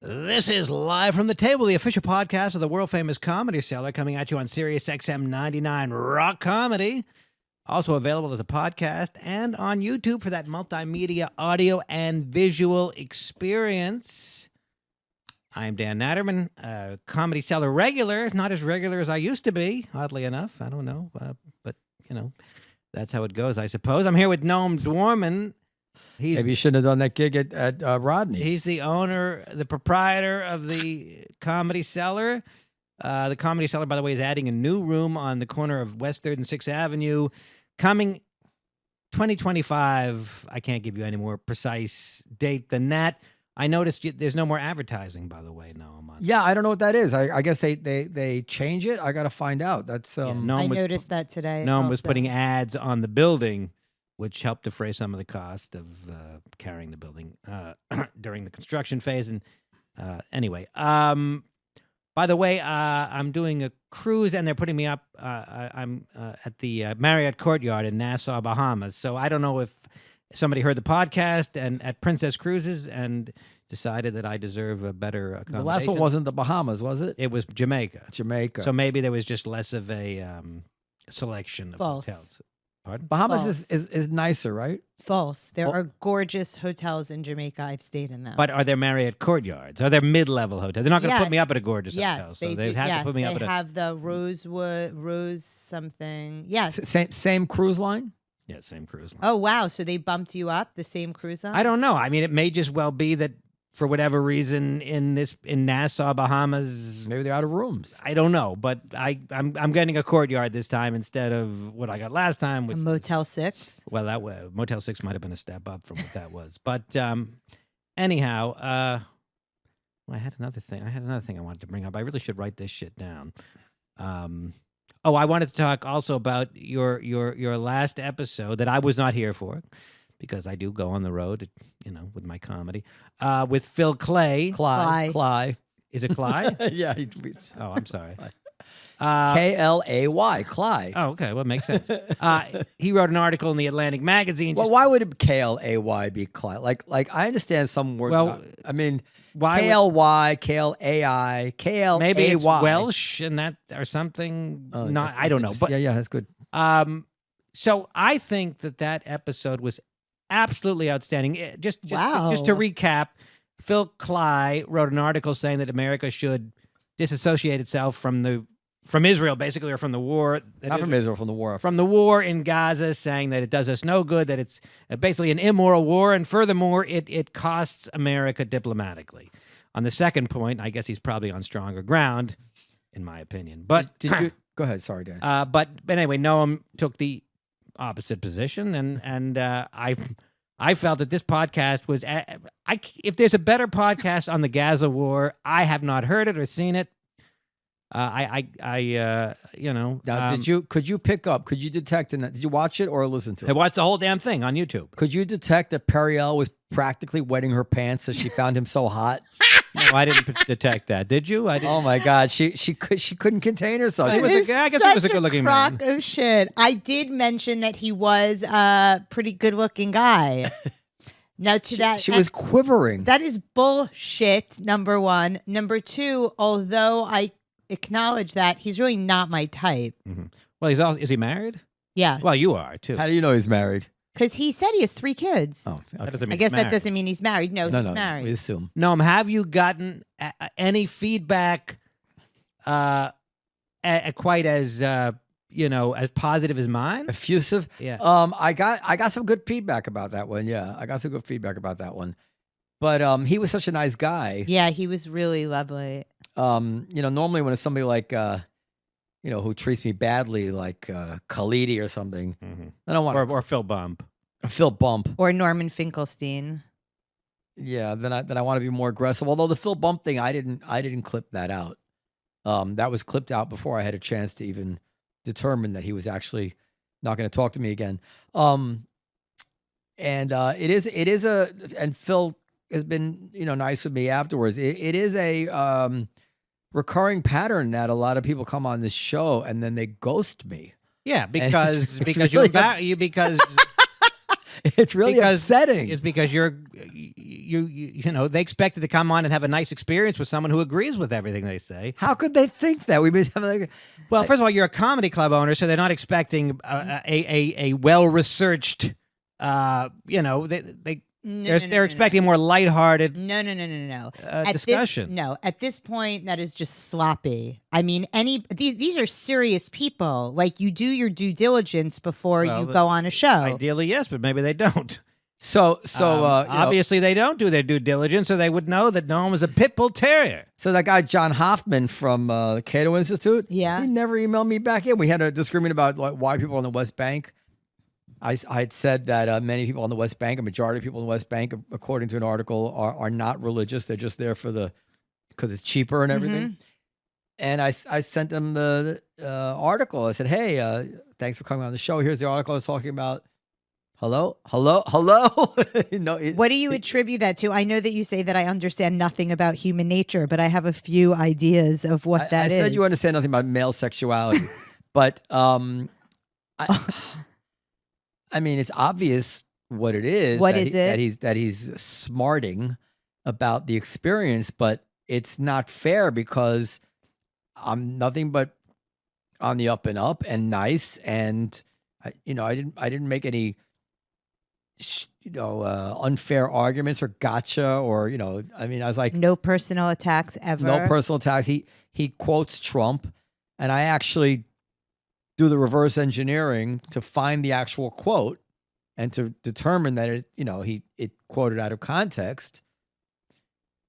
This is Live from the Table, the official podcast of the world-famous Comedy Cellar, coming at you on Sirius XM 99 Rock Comedy. Also available as a podcast and on YouTube for that multimedia audio and visual experience. I'm Dan Natterman, Comedy Cellar regular, not as regular as I used to be, oddly enough. I don't know, but, you know, that's how it goes, I suppose. I'm here with Noam Dorman. Maybe you shouldn't have done that gig at Rodney. He's the owner, the proprietor of the Comedy Cellar. The Comedy Cellar, by the way, is adding a new room on the corner of West 3rd and 6th Avenue. Coming 2025, I can't give you any more precise date than that. I noticed there's no more advertising, by the way, Noam. Yeah, I don't know what that is. I guess they change it. I got to find out. That's I noticed that today. Noam was putting ads on the building, which helped defray some of the cost of carrying the building during the construction phase. And anyway, by the way, I'm doing a cruise, and they're putting me up. I'm at the Marriott Courtyard in Nassau, Bahamas. So I don't know if somebody heard the podcast and at Princess Cruises and decided that I deserve a better accommodation. The last one wasn't the Bahamas, was it? It was Jamaica. Jamaica. So maybe there was just less of a selection of hotels. Pardon? Bahamas is nicer, right? False. There are gorgeous hotels in Jamaica. I've stayed in them. But are there Marriott Courtyards? Are there mid-level hotels? They're not going to put me up at a gorgeous hotel. So they've had to put me up at They have the Rose something. Yes. Same cruise line? Yeah, same cruise line. Oh, wow. So they bumped you up, the same cruise line? I don't know. I mean, it may just well be that for whatever reason in Nassau, Bahamas, maybe they're out of rooms. I don't know, but I'm getting a Courtyard this time instead of what I got last time. A Motel 6? Well, that Motel 6 might have been a step up from what that was. But anyhow, I had another thing. I wanted to bring up. I really should write this shit down. I wanted to talk also about your last episode that I was not here for, because I do go on the road, with my comedy, with Phil Clay. Clay. Is it Clay? Yeah. Oh, I'm sorry. Klay. Clay. Oh, okay. Well, it makes sense. He wrote an article in the Atlantic magazine. Well, why would Klay be Clay? Like I understand some words. Well, I mean, why KLY, KLAI, KLAY. Maybe it's Welsh and that or something. I don't know. But yeah, that's good. So I think that episode was absolutely outstanding. Just to recap, Phil Clay wrote an article saying that America should disassociate itself from Israel, basically, or from the war. From Israel, from the war. From the war in Gaza, saying that it does us no good, that it's basically an immoral war, and furthermore, it costs America diplomatically. On the second point, I guess he's probably on stronger ground, in my opinion. But did you go ahead? Sorry, Dan. But anyway, Noam took the opposite position, and I felt that this podcast was. If there's a better podcast on the Gaza war, I have not heard it or seen it. Now, could you pick up? Could you detect in that? Did you watch it or listen to it? I watched the whole damn thing on YouTube. Could you detect that Periel was practically wetting her pants as she found him so hot? No, I didn't detect that. Did you? I didn't. Oh my God, she couldn't contain herself. I guess he was a good-looking man. Crock of shit. I did mention that he was a pretty good-looking guy. Now, she was quivering. That is bullshit. Number one. Number two. Although I acknowledge that, he's really not my type. Mm-hmm. Well, is he married? Yeah. Well, you are too. How do you know he's married? Because he said he has 3 kids. Oh, okay. That doesn't mean I guess he's that doesn't mean he's married. No, he's married. We assume. Noam, have you gotten any feedback quite as as positive as mine? Effusive? Yeah. I got some good feedback about that one. Yeah, I got some good feedback about that one. But he was such a nice guy. Yeah, he was really lovely. Normally when it's somebody like who treats me badly, like Khalidi or something, I don't want or Phil Bump. Phil Bump. Or Norman Finkelstein. Yeah, then I want to be more aggressive. Although the Phil Bump thing, I didn't clip that out. That was clipped out before I had a chance to even determine that he was actually not going to talk to me again. And Phil has been nice with me afterwards. It is a recurring pattern that a lot of people come on this show and then they ghost me. Yeah, because It's really upsetting. It's because you know, they expected to come on and have a nice experience with someone who agrees with everything they say. How could they think that? We've been having Well, first of all, you're a comedy club owner, so they're not expecting a well-researched, you know, they're expecting a more lighthearted No. discussion. At this point, that is just sloppy. I mean, these are serious people. Like, you do your due diligence before you go on a show. Ideally, yes, but maybe they don't. So obviously they don't do their due diligence, so they would know that Noam was a pit bull terrier. So that guy John Hoffman from the Cato Institute, he never emailed me back in. We had a disagreement about why people on the West Bank. I had said that many people on the West Bank, a majority of people on the West Bank, according to an article, are not religious. They're just there for because it's cheaper and everything. And I sent them the article. I said, hey, thanks for coming on the show. Here's the article I was talking about. Hello? What do you attribute that to? I know that you say that I understand nothing about human nature, but I have a few ideas of what that is. I said you understand nothing about male sexuality, but I mean, it's obvious what it is. What is it? That he's smarting about the experience, but it's not fair because I'm nothing but on the up and up and nice, and I didn't make any unfair arguments or gotcha or I mean, I was like, no personal attacks ever. No personal attacks. He quotes Trump, and I actually do the reverse engineering to find the actual quote and to determine that it quoted out of context,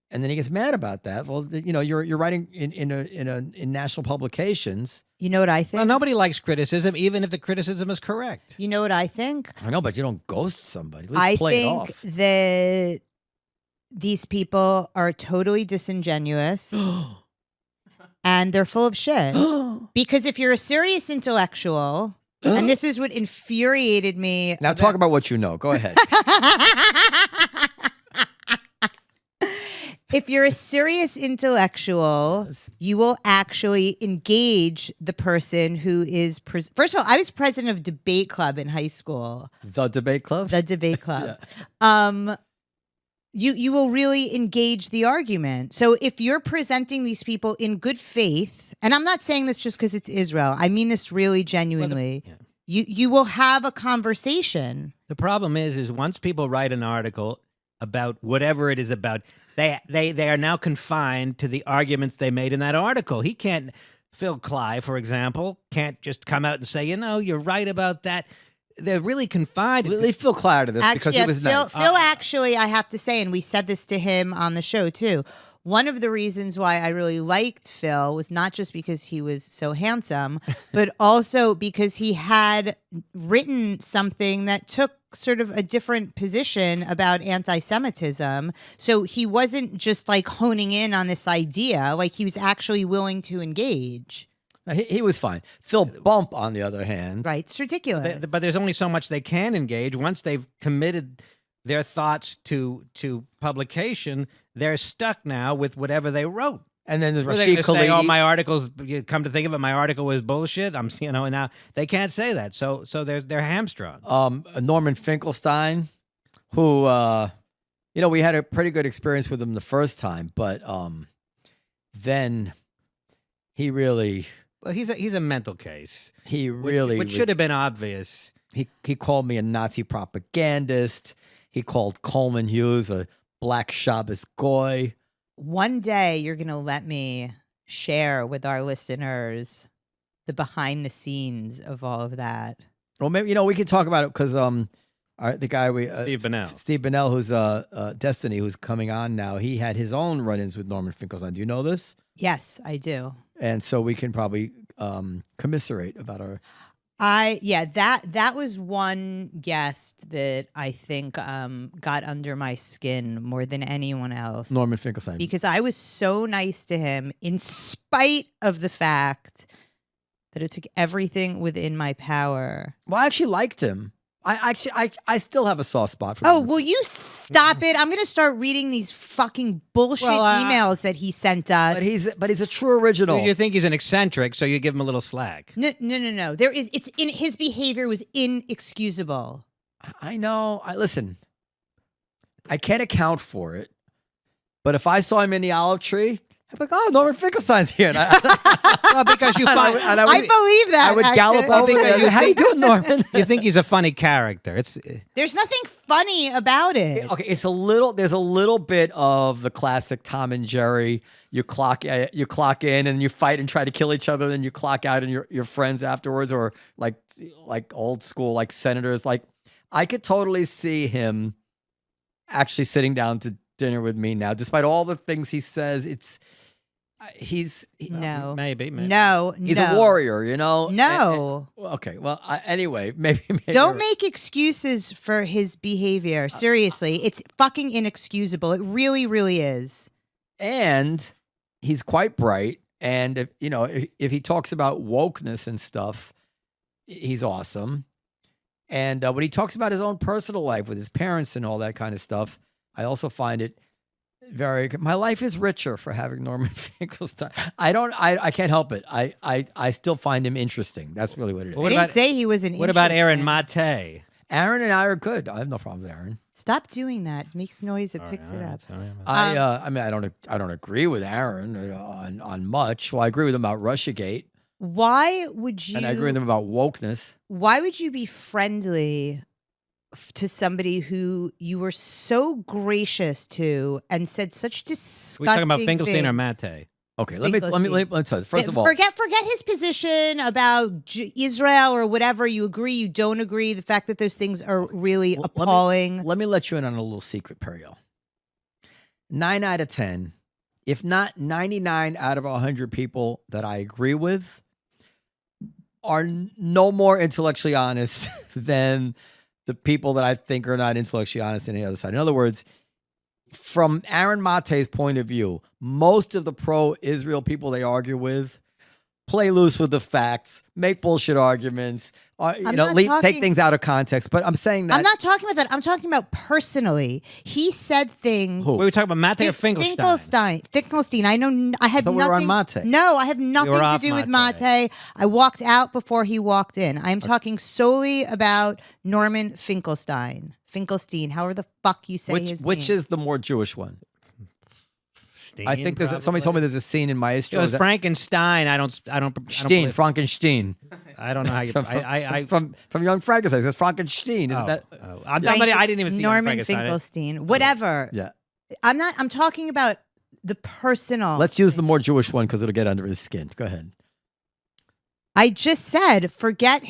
and then he gets mad about that. Well, you're writing in national publications. You know what I think? Well, nobody likes criticism, even if the criticism is correct. You know what I think? I know, but you don't ghost somebody. At least play it off. I think that these people are totally disingenuous. And they're full of shit. Because if you're a serious intellectual, and this is what infuriated me. Now talk about what you know. Go ahead. If you're a serious intellectual, you will actually engage the person who is... First of all, I was president of debate club in high school. The debate club? The debate club. Yeah. You will really engage the argument. So if you're presenting these people in good faith, and I'm not saying this just because it's Israel, I mean this really genuinely, you will have a conversation. The problem is once people write an article about whatever it is about, they are now confined to the arguments they made in that article. Phil Clive, for example, can't just come out and say, you're right about that. They're really confined. They feel clear to this because it was nice. Phil, actually, I have to say, and we said this to him on the show too, one of the reasons why I really liked Phil was not just because he was so handsome, but also because he had written something that took sort of a different position about anti-Semitism. So he wasn't just like honing in on this idea, like he was actually willing to engage. He was fine. Phil Bump, on the other hand. Right. It's ridiculous. But there's only so much they can engage. Once they've committed their thoughts to publication, they're stuck now with whatever they wrote. And then the Rashid Khalidi. Oh, my articles, you come to think of it, my article was bullshit. And now they can't say that. So they're hamstrung. Norman Finkelstein, who, we had a pretty good experience with him the first time, but then he really... Well, he's a mental case. He really which should have been obvious. He called me a Nazi propagandist. He called Coleman Hughes a Black Shabbos goy. One day you're going to let me share with our listeners the behind the scenes of all of that. Well, maybe we can talk about it because the guy Steve Bonnell, who's Destiny, who's coming on now. He had his own run-ins with Norman Finkelstein. Do you know this? Yes, I do. And so we can probably commiserate about our... that was one guest that I think got under my skin more than anyone else. Norman Finkelstein. Because I was so nice to him in spite of the fact that it took everything within my power. Well, I actually liked him. I still have a soft spot for him. Oh, will you stop it? I'm going to start reading these fucking bullshit emails that he sent us. But he's a true original. You think he's an eccentric, so you give him a little slack. No. His behavior was inexcusable. I know. Listen, I can't account for it, but if I saw him in the olive tree, I'd be like, "Oh, Norman Finkelstein's here." And Well, because you find I believe that. I would actually. gallop over because there. you How you doing, Norman? you think he's a funny character. It's There's nothing funny about it. Okay, there's a little bit of the classic Tom and Jerry. You clock in and you fight and try to kill each other, then you clock out and you're friends afterwards, or like old school like senators. Like I could totally see him actually sitting down to dinner with me now, despite all the things he says. No. maybe. No. He's a warrior, you know. No. Okay, well, anyway, maybe Don't make excuses for his behavior. Seriously, it's fucking inexcusable. It really, really is. And he's quite bright, and if he talks about wokeness and stuff, he's awesome. And when he talks about his own personal life with his parents and all that kind of stuff, I also find it very. My life is richer for having Norman Finkelstein. I can't help it. I still find him interesting. That's really what it is. What I didn't about- say he wasn't. What about Aaron interesting. Mate? Aaron and I are good. I have no problem with Aaron. Stop doing that. It makes noise. It picks it up. I mean, I don't agree with Aaron on much. Well, I agree with him about Russiagate, Why would you? and I agree with him about wokeness. Why would you be friendly to somebody who you were so gracious to and said such disgusting? We talking about Finkelstein or things? Mate? Okay, let me tell you. First of all, forget his position about Israel or whatever. You agree, you don't agree. The fact that those things are really appalling. Let me let you in on a little secret, Perio. 9 out of 10, if not 99 out of 100 people that I agree with are no more intellectually honest than the people that I think are not intellectually honest on the other side. In other words, from Aaron Mate's point of view, most of the pro-Israel people they argue with play loose with the facts, make bullshit arguments, take things out of context. But I'm saying that I'm not talking about that. I'm talking about personally. He said things. Who? We were talking about Mate or Finkelstein? Finkelstein. I know. I had thought nothing. we were on Mate. No, I have nothing to off do with Mate. Mate. I walked out before he walked in. I am talking solely about Norman Finkelstein. Finkelstein. However the fuck you say his which name. is the more Jewish one? Steen, I think somebody told me there's a scene in Maestro. It was Frankenstein. I don't Frankenstein. I don't know how you. From Young Frankenstein. It's Frankenstein. Isn't that? I didn't even see Norman Young Frankenstein. Finkelstein. Whatever. Yeah. I'm talking about the personal. Let's use the more Jewish one because it'll get under his skin. Go ahead. I just said forget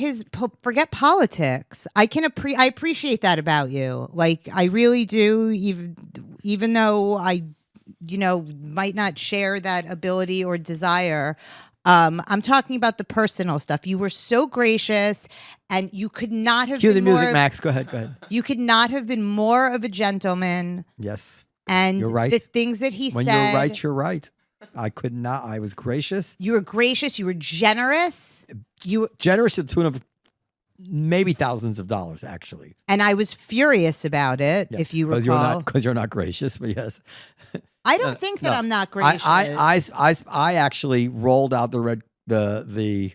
politics. I appreciate that about you. Like I really do. Even though I, might not share that ability or desire. I'm talking about the personal stuff. You were so gracious, and you could not have. Cue been the music, more, Max. Go ahead. You could not have been more of a gentleman. Yes. And you're right. the things that he when said. When you're right, you're right. I could not. I was gracious. You were gracious. You were generous. You were generous to the tune of maybe thousands of dollars, actually. And I was furious about it. Yes, if you recall, because you're not gracious. But yes, I don't think that I'm not gracious. I actually rolled out the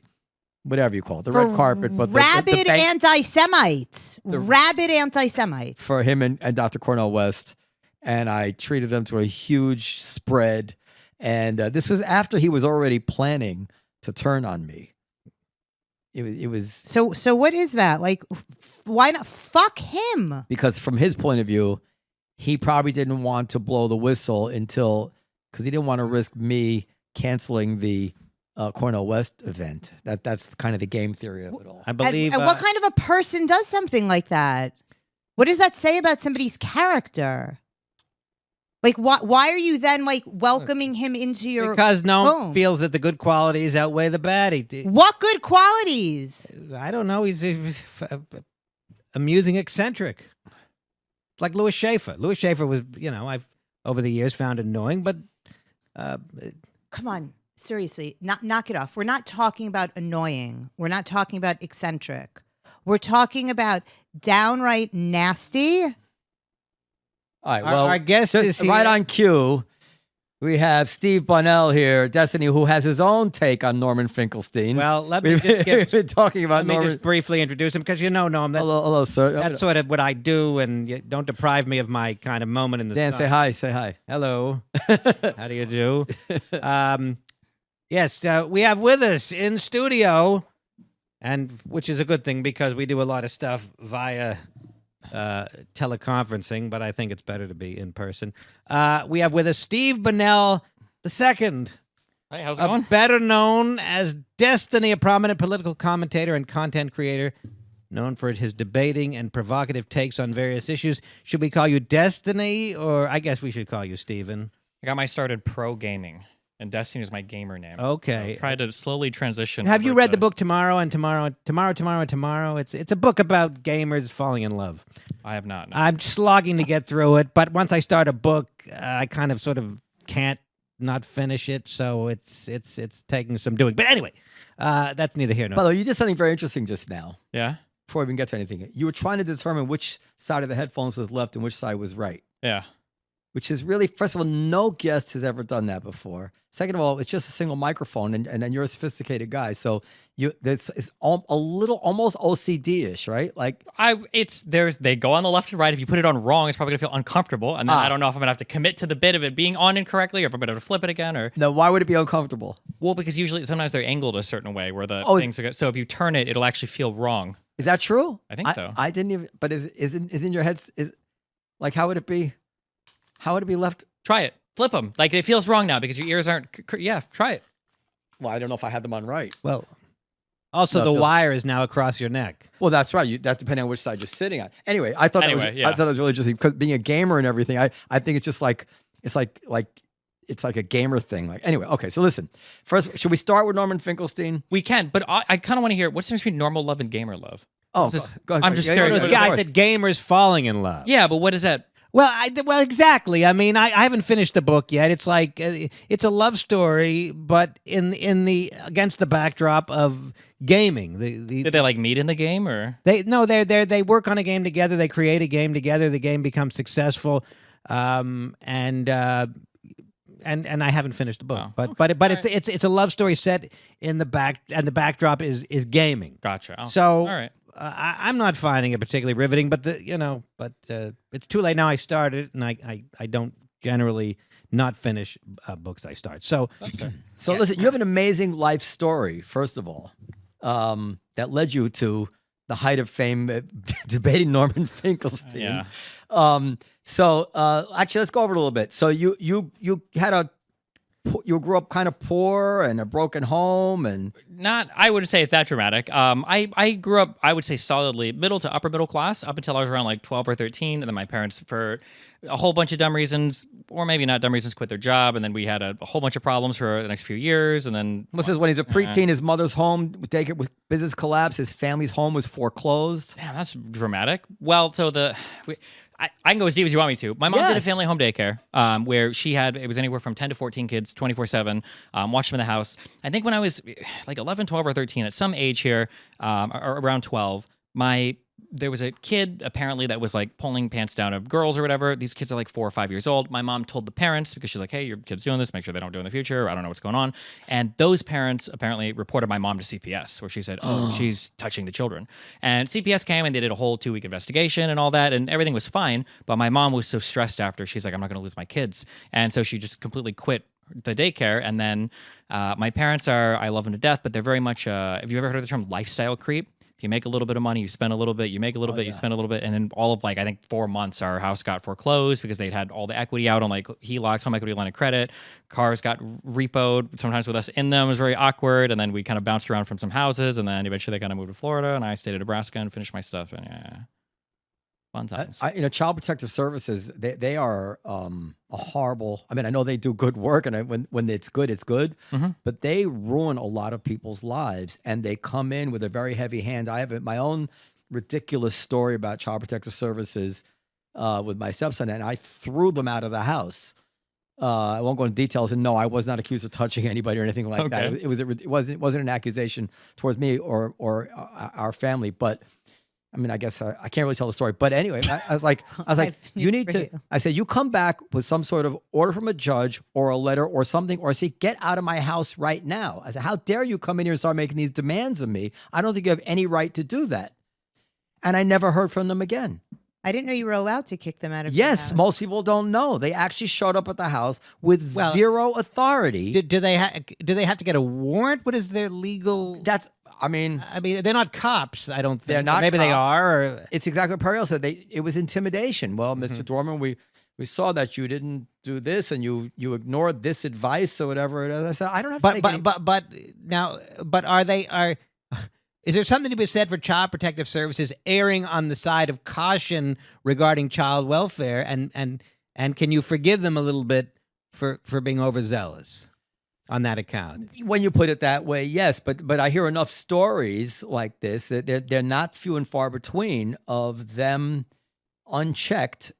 whatever you call it, the red carpet, but rabid anti-Semites, rabid anti-Semites for him and Dr. Cornel West. And I treated them to a huge spread. And this was after he was already planning to turn on me. It was so. What is that like? Why not? Fuck him. Because from his point of view, he probably didn't want to blow the whistle because he didn't want to risk me canceling the Cornel West event. That's kind of the game theory of it all. I believe. And what kind of a person does something like that? What does that say about somebody's character? Like, why are you then welcoming him into your because no home? one feels that the good qualities outweigh the bad. What good qualities? I don't know. He's amusing, eccentric. It's like Louis Schaefer. Louis Schaefer was, I've over the years found annoying, but come on, seriously, knock it off. We're not talking about annoying. We're not talking about eccentric. We're talking about downright nasty. All right. Well, our guest is here. right on cue. We have Steve Bonnell here, Destiny, who has his own take on Norman Finkelstein. Well, let me We've just we've been talking about let me Norman. just briefly introduce him because Noam, Hello, sir. that's sort of what I do, and you don't deprive me of my kind of moment in the Dan, sun. say hi. Say hi. Hello. How do you do? Yes, we have with us in studio, and which is a good thing because we do a lot of stuff via teleconferencing, but I think it's better to be in person. We have with us Steve Bonnell II. Hey, how's it going? Better known as Destiny, a prominent political commentator and content creator, known for his debating and provocative takes on various issues. Should we call you Destiny, or I guess we should call you Steven? I got my start in pro gaming, and Destiny is my gamer name. Okay. So try to slowly transition. Have you over read to- the book Tomorrow and Tomorrow? It's a book about gamers falling in love. I have not. No. I'm slogging to get through it, but once I start a book, I kind of sort of can't not finish it, so it's taking some doing. But anyway, that's neither here nor By the way, you did something very interesting just now. Yeah? Before we even get to anything, you were trying to determine which side of the headphones was left and which side was right. Yeah. Which is really, first of all, no guest has ever done that before. Second of all, it's just a single microphone, and then you're a sophisticated guy, so it's a little almost OCD-ish, right? Like They go on the left and right. If you put it on wrong, it's probably gonna feel uncomfortable. And then I don't know if I'm gonna have to commit to the bit of it being on incorrectly, or if I'm gonna have to flip it again, or no, why would it be uncomfortable? well, because usually sometimes they're angled a certain way where the Oh, things are good. So if you turn it, it'll actually feel wrong. Is that true? I think so. I didn't even. But is in your head? Is like how would it be? How would it be left? Try it. Flip them. Like it feels wrong now because your ears aren't. Yeah, try it. Well, I don't know if I had them on right. well. Also, No, the Phil. wire is now across your neck. Well, that's right. That depending on which side you're sitting on. Anyway, I thought Anyway, that was, yeah. I thought it was really interesting because being a gamer and everything. I think it's just like it's like a gamer thing. Like anyway, okay. So listen, first, should we start with Norman Finkelstein? We can, but I kind of want to hear what's the difference between normal love and gamer love. Oh, I'm just yeah, curious. The Of guy course. said gamers falling in love. Yeah, but what is that? Well, exactly. I mean, I haven't finished the book yet. It's like it's a love story, but in the against the backdrop of gaming. Did they like meet in the game or? They work on a game together. They create a game together. The game becomes successful, and I haven't finished the book. Oh, But okay. it's a love story set in the back, and the backdrop is gaming. Gotcha. Oh, So all right. I'm not finding it particularly riveting, but it's too late now. I started, and I don't generally not finish books I start. So That's fair. So listen, you have an amazing life story, first of all, that led you to the height of fame debating Norman Finkelstein. Yeah. So actually, let's go over it a little bit. So you grew up kind of poor and a broken home and Not, I would say it's that dramatic. I grew up, I would say solidly middle to upper middle class up until I was around like 12 or 13. And then my parents, for a whole bunch of dumb reasons, or maybe not dumb reasons, quit their job. And then we had a whole bunch of problems for the next few years. And then This is when he's a preteen, his mother's home, with business collapse, his family's home was foreclosed. damn, that's dramatic. Well, so I can go as deep as you want me to. My mom Yeah. did a family home daycare where it was anywhere from 10 to 14 kids, 24/7, watched them in the house. I think when I was like 11, 12, or 13, at some age here, or around 12, there was a kid apparently that was like pulling pants down of girls or whatever. These kids are like 4 or 5 years old. My mom told the parents because she's like, hey, your kid's doing this. Make sure they don't do it in the future. I don't know what's going on. And those parents apparently reported my mom to CPS where she said, oh, she's touching the children. And CPS came and they did a whole 2-week investigation and all that. And everything was fine. But my mom was so stressed after. She's like, I'm not going to lose my kids. And so she just completely quit the daycare. And then my parents I love them to death, but they're very much, have you ever heard of the term lifestyle creep? If you make a little bit of money, you spend a little bit, you make a little bit, you spend a little bit. And in all of I think 4 months, our house got foreclosed because they'd had all the equity out on like HELOCs, home equity line of credit. Cars got repoed, sometimes with us in them. It was very awkward. And then we kind of bounced around from some houses. And then eventually they kind of moved to Florida and I stayed in Nebraska and finished my stuff. And yeah, fun times. Child Protective Services, they are a horrible. I mean, I know they do good work, and when it's good, it's good. Mm-hmm. But they ruin a lot of people's lives, and they come in with a very heavy hand. I have my own ridiculous story about Child Protective Services with my stepson, and I threw them out of the house. I won't go into details, and no, I was not accused of touching anybody or anything like that. Okay. It wasn't an accusation towards me or our family, but. I mean, I guess I can't really tell the story, but anyway, I was like, I've you news need for to. you. I said, you come back with some sort of order from a judge or a letter or something, or say, get out of my house right now. I said, how dare you come in here and start making these demands of me? I don't think you have any right to do that. And I never heard from them again. I didn't know you were allowed to kick them out of your Yes, house. most people don't know. They actually showed up at the house with zero authority. Do they have to get a warrant? What is their legal? I mean, they're not cops. I don't think. They're not Maybe they cops. are. Or, it's exactly what Periel said. It was intimidation. Well, Mr. Dorman, we saw that you didn't do this and you ignored this advice or whatever it is. I said, I don't have to take any- but is there something to be said for Child Protective Services erring on the side of caution regarding child welfare, and can you forgive them a little bit for being overzealous on that account? When you put it that way, yes, but I hear enough stories like this that they're not few and far between of them unchecked.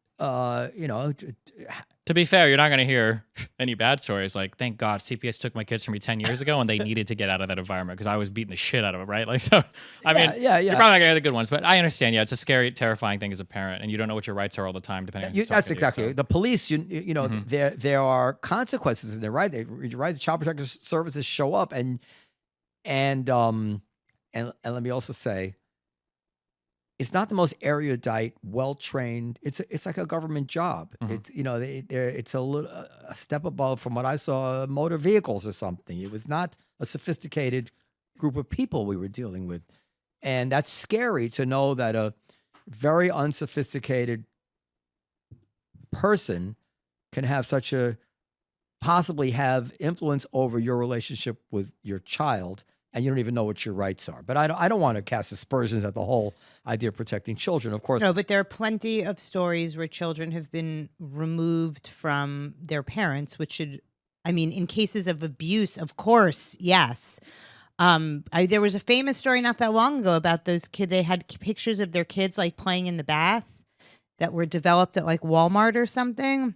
To be fair, you're not going to hear any bad stories. Like, thank God CPS took my kids from me 10 years ago, and they needed to get out of that environment because I was beating the shit out of them, right? Like, so, I mean, yeah. you're probably not going to hear the good ones, but I understand. Yeah, it's a scary, terrifying thing as a parent, and you don't know what your rights are all the time, depending on who's That's talking to you, exactly so. it. The police. You know, there are consequences, and they're right. You're right. The Child Protective Services show up, and let me also say, it's not the most erudite, well-trained. It's like a government job. It's it's a step above from what I saw motor vehicles or something. It was not a sophisticated group of people we were dealing with, and that's scary to know that a very unsophisticated person can have possibly have influence over your relationship with your child. And you don't even know what your rights are. But I don't want to cast aspersions at the whole idea of protecting children, of course. No, but there are plenty of stories where children have been removed from their parents, which in cases of abuse, of course, yes. There was a famous story not that long ago about those kids. They had pictures of their kids like playing in the bath that were developed at like Walmart or something.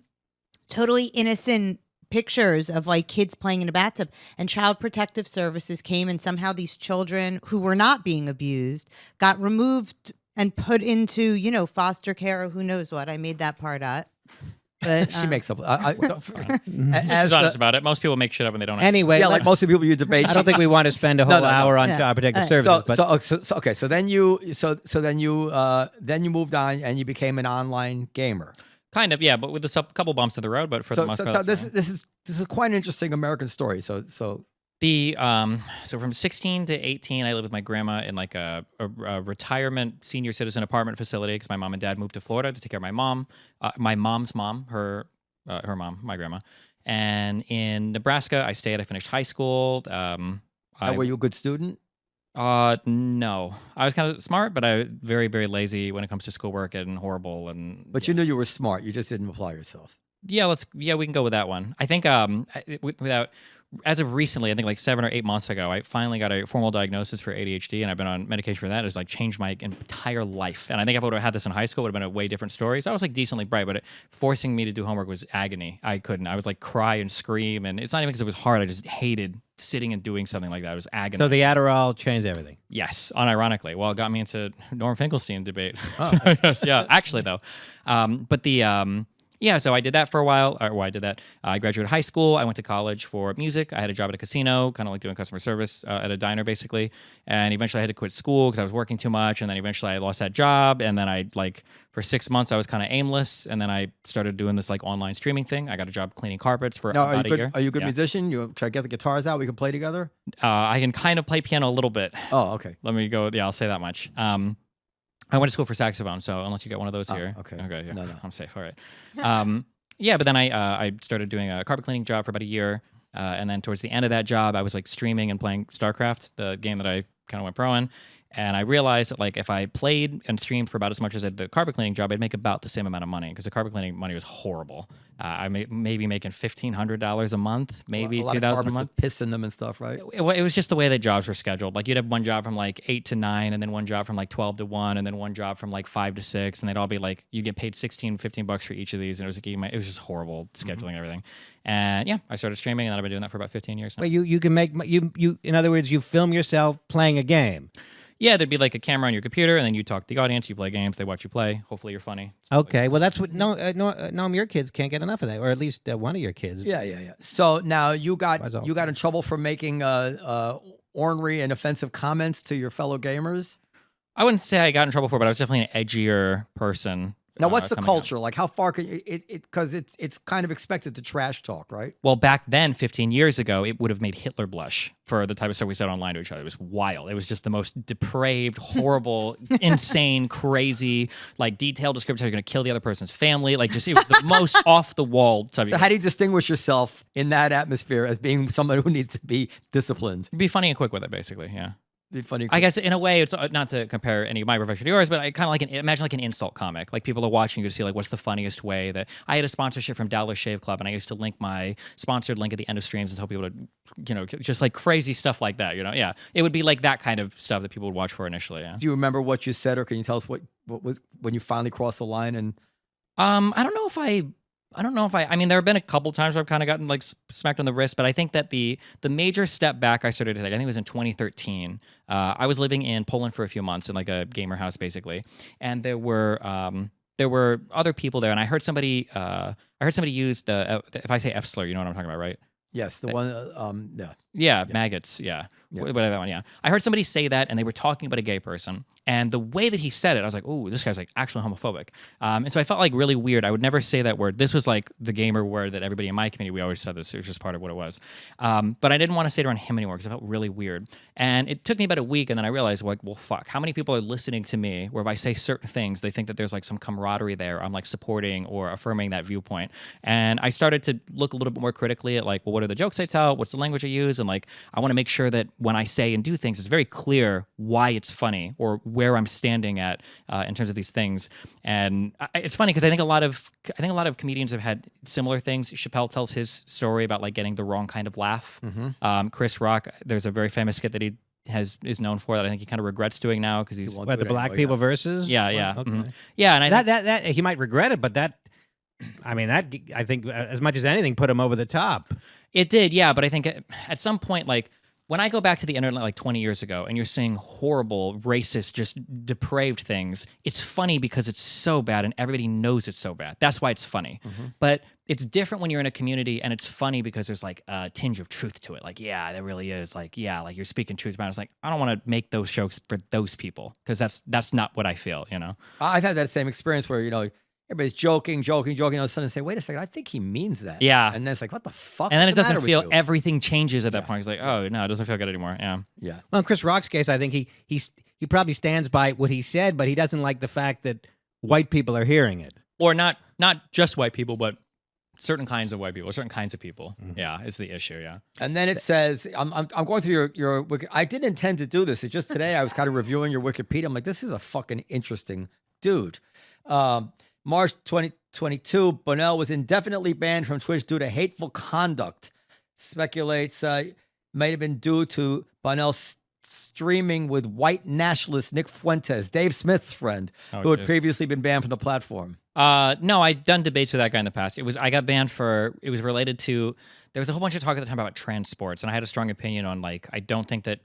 Totally innocent pictures of like kids playing in a bathtub, and Child Protective Services came, and somehow these children who were not being abused got removed and put into, foster care or who knows what. I made that part up. But she makes up. She's honest about it. Most people make shit up and they don't. Anyway, like most of the people you debate. I don't think we want to spend a whole No. hour on Yeah. Child Protective All right. Services. So then you moved on and you became an online gamer. Kind of, yeah, but with a couple bumps in the road. But for the most part, this is quite an interesting American story. So from 16 to 18, I lived with my grandma in like a retirement senior citizen apartment facility because my mom and dad moved to Florida to take care of my mom, my mom's mom, her mom, my grandma. And in Nebraska, I finished high school. were you a good student? No, I was kind of smart, but I very, very lazy when it comes to schoolwork and horrible. But you knew you were smart. You just didn't apply yourself. Yeah, we can go with that one. I think as of recently, I think like 7 or 8 months ago, I finally got a formal diagnosis for ADHD, and I've been on medication for that. It's like changed my entire life. And I think if I would have had this in high school, it would have been a way different story. So I was like decently bright, but forcing me to do homework was agony. I couldn't. I would like cry and scream, and it's not even because it was hard. I just hated sitting and doing something like that. It was agony. So the Adderall changed everything. Yes, unironically. Well, it got me into Norman Finkelstein debate. Oh. Yeah, actually though. So I did that for a while. I graduated high school. I went to college for music. I had a job at a casino, kind of like doing customer service at a diner, basically. And eventually I had to quit school because I was working too much. And then eventually I lost that job. And then for 6 months, I was kind of aimless. And then I started doing this like online streaming thing. I got a job cleaning carpets for about a year. Are you a good Yeah. musician? Should I get the guitars out? We can play together? I can kind of play piano a little bit. Oh, okay. Let me go. Yeah, I'll say that much. I went to school for saxophone, so unless you get one of those here. Okay. Yeah. No. I'm safe. All right. But then I started doing a carpet cleaning job for about a year. And then towards the end of that job, I was like streaming and playing StarCraft, the game that I kind of went pro in. And I realized that like if I played and streamed for about as much as I did the carpet cleaning job, I'd make about the same amount of money because the carpet cleaning money was horrible. I maybe making $1,500 a month, maybe a lot of $2,000 a carpets month. with piss in them and stuff, right? It was just the way that jobs were scheduled. Like you'd have one job from like 8 to 9, and then one job from like 12 to 1, and then one job from like 5 to 6, and they'd all be like you get paid $15 for each of these, and it was just horrible scheduling and everything. And yeah, I started streaming, and then I've been doing that for about 15 years now. Well, you can make you in other words, you film yourself playing a game. Yeah, there'd be like a camera on your computer, and then you talk to the audience, you play games, they watch you play. Hopefully you're funny. Okay, well that's what Noam, your kids can't get enough of that, or at least one of your kids. Yeah. So now you got Why's all- in trouble for making ornery and offensive comments to your fellow gamers. I wouldn't say I got in trouble for it, but I was definitely an edgier person. Now, what's the coming up. culture like? How far can you? Because it's kind of expected to trash talk, right? Well, back then, 15 years ago, it would have made Hitler blush for the type of stuff we said online to each other. It was wild. It was just the most depraved, horrible, insane, crazy, like detailed description. You're going to kill the other person's family. Like, just it was the most off the wall subject. So, how do you distinguish yourself in that atmosphere as being someone who needs to be disciplined? Be funny and quick with it, basically. Yeah. Be funny. I guess in a way, it's not to compare any of my profession to yours, but I kind of imagine like an insult comic. Like people are watching you to see like what's the funniest way that I had a sponsorship from Dollar Shave Club, and I used to link my sponsored link at the end of streams and tell people to, just like crazy stuff like that. Yeah, it would be like that kind of stuff that people would watch for initially. Yeah. Do you remember what you said, or can you tell us what was when you finally crossed the line? And I don't know if I mean, there have been a couple times where I've kind of gotten like smacked on the wrist, but I think that the major step back I started to take, I think it was in 2013. I was living in Poland for a few months in like a gamer house basically, and there were other people there, and I heard somebody use the if I say F slur, you know what I'm talking about, right? yes, the one. Yeah, maggots. Yeah. Whatever that one. Yeah. I heard somebody say that, and they were talking about a gay person. And the way that he said it, I was like, "Ooh, this guy's like actually homophobic." And so I felt like really weird. I would never say that word. This was like the gamer word that everybody in my community, we always said this. It was just part of what it was. But I didn't want to say it around him anymore because it felt really weird. And it took me about a week, and then I realized, like, well, fuck, how many people are listening to me where if I say certain things, they think that there's like some camaraderie there. I'm like supporting or affirming that viewpoint. And I started to look a little bit more critically at like, well, what are the jokes I tell? What's the language I use? And like, I want to make sure that when I say and do things, it's very clear why it's funny or where I'm standing at in terms of these things. And it's funny because I think a lot of comedians have had similar things. Chappelle tells his story about like getting the wrong kind of laugh. Chris Rock, there's a very famous skit that he is known for that I think he kind of regrets doing now because he's What, the black people versus? yeah. Okay. Yeah, and I That he might regret it, but that I think as much as anything put him over the top. It did, yeah, but I think at some point, like, when I go back to the internet like 20 years ago and you're seeing horrible, racist, just depraved things, it's funny because it's so bad and everybody knows it's so bad. That's why it's funny. But it's different when you're in a community and it's funny because there's like a tinge of truth to it. Like, yeah, there really is. Like, yeah, like you're speaking truth about it. It's like, I don't want to make those jokes for those people because that's not what I feel, I've had that same experience where, everybody's joking. All of a sudden say, wait a second, I think he means that. Yeah. And then it's like, what the fuck? And then What's it the matter doesn't with feel, you? everything changes at that point. It's like, oh, no, it doesn't feel good anymore. Yeah. Yeah. Well, in Chris Rock's case, I think he probably stands by what he said, but he doesn't like the fact that white people are hearing it. Or not just white people, but certain kinds of white people, certain kinds of people. Yeah, is the issue. Yeah. And then it says, I'm going through your I didn't intend to do this. It's just today I was kind of reviewing your Wikipedia. I'm like, this is a fucking interesting dude. March 2022, Bonnell was indefinitely banned from Twitch due to hateful conduct. Speculates may have been due to Bonnell streaming with white nationalist Nick Fuentes, Dave Smith's friend, who had previously been banned from the platform. No, I'd done debates with that guy in the past. It was related to, there was a whole bunch of talk at the time about trans sports, and I had a strong opinion on like, I don't think that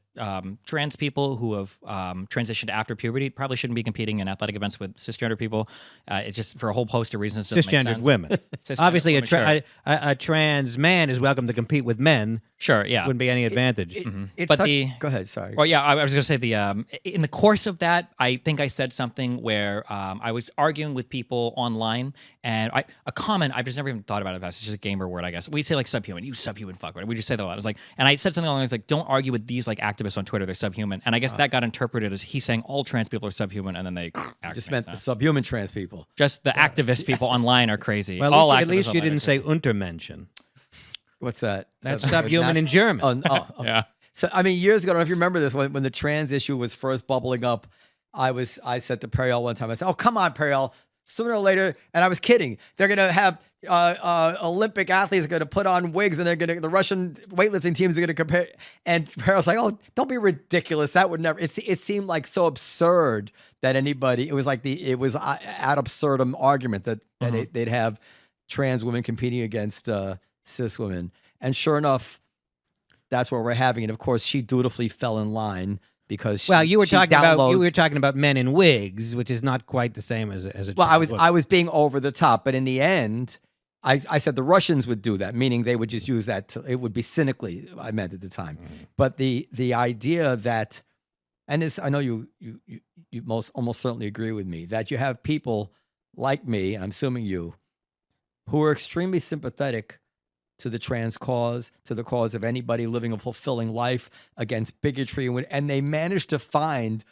trans people who have transitioned after puberty probably shouldn't be competing in athletic events with cisgender people. It's just for a whole host of reasons. It doesn't make Cisgendered sense. women. Cisgendered Obviously, women, sure. a trans man is welcome to compete with men. Sure, yeah. Wouldn't be any advantage. Go ahead, sorry. Well, yeah, I was going to say in the course of that, I think I said something where I was arguing with people online, and a comment I've just never even thought about it. It's just a gamer word, I guess. We'd say like subhuman, you subhuman fuck, right? We just say that a lot. It's like, and I said something along the lines like, don't argue with these like activists on Twitter, they're subhuman. And I guess that got interpreted as he's saying all trans people are subhuman, and then they just meant the subhuman trans people. Just the activist people online are crazy. Well, all at least you online didn't say Untermenschen. What's that? That's subhuman in German. Okay. Yeah. So, I mean, years ago, I don't know if you remember this, when the trans issue was first bubbling up, I said to Periel one time, I said, oh, come on, Periel, sooner or later, and I was kidding, they're going to have Olympic athletes are going to put on wigs, and the Russian weightlifting teams are going to compare. And Periel's like, oh, don't be ridiculous. That would never, it seemed like so absurd that anybody, it was ad absurdum argument that they'd have trans women competing against cis women. And sure enough, that's what we're having. And of course, she dutifully fell in line because she, Well, you were she talking about you downloads- were talking about men in wigs, which is not quite the same as a. Well, child. I was being over the top, but in the end, I said the Russians would do that, meaning they would just use that. It would be cynically, I meant at the time. But the idea that, and this, I know you almost certainly agree with me, that you have people like me, and I'm assuming you, who are extremely sympathetic to the trans cause, to the cause of anybody living a fulfilling life against bigotry, and they managed to find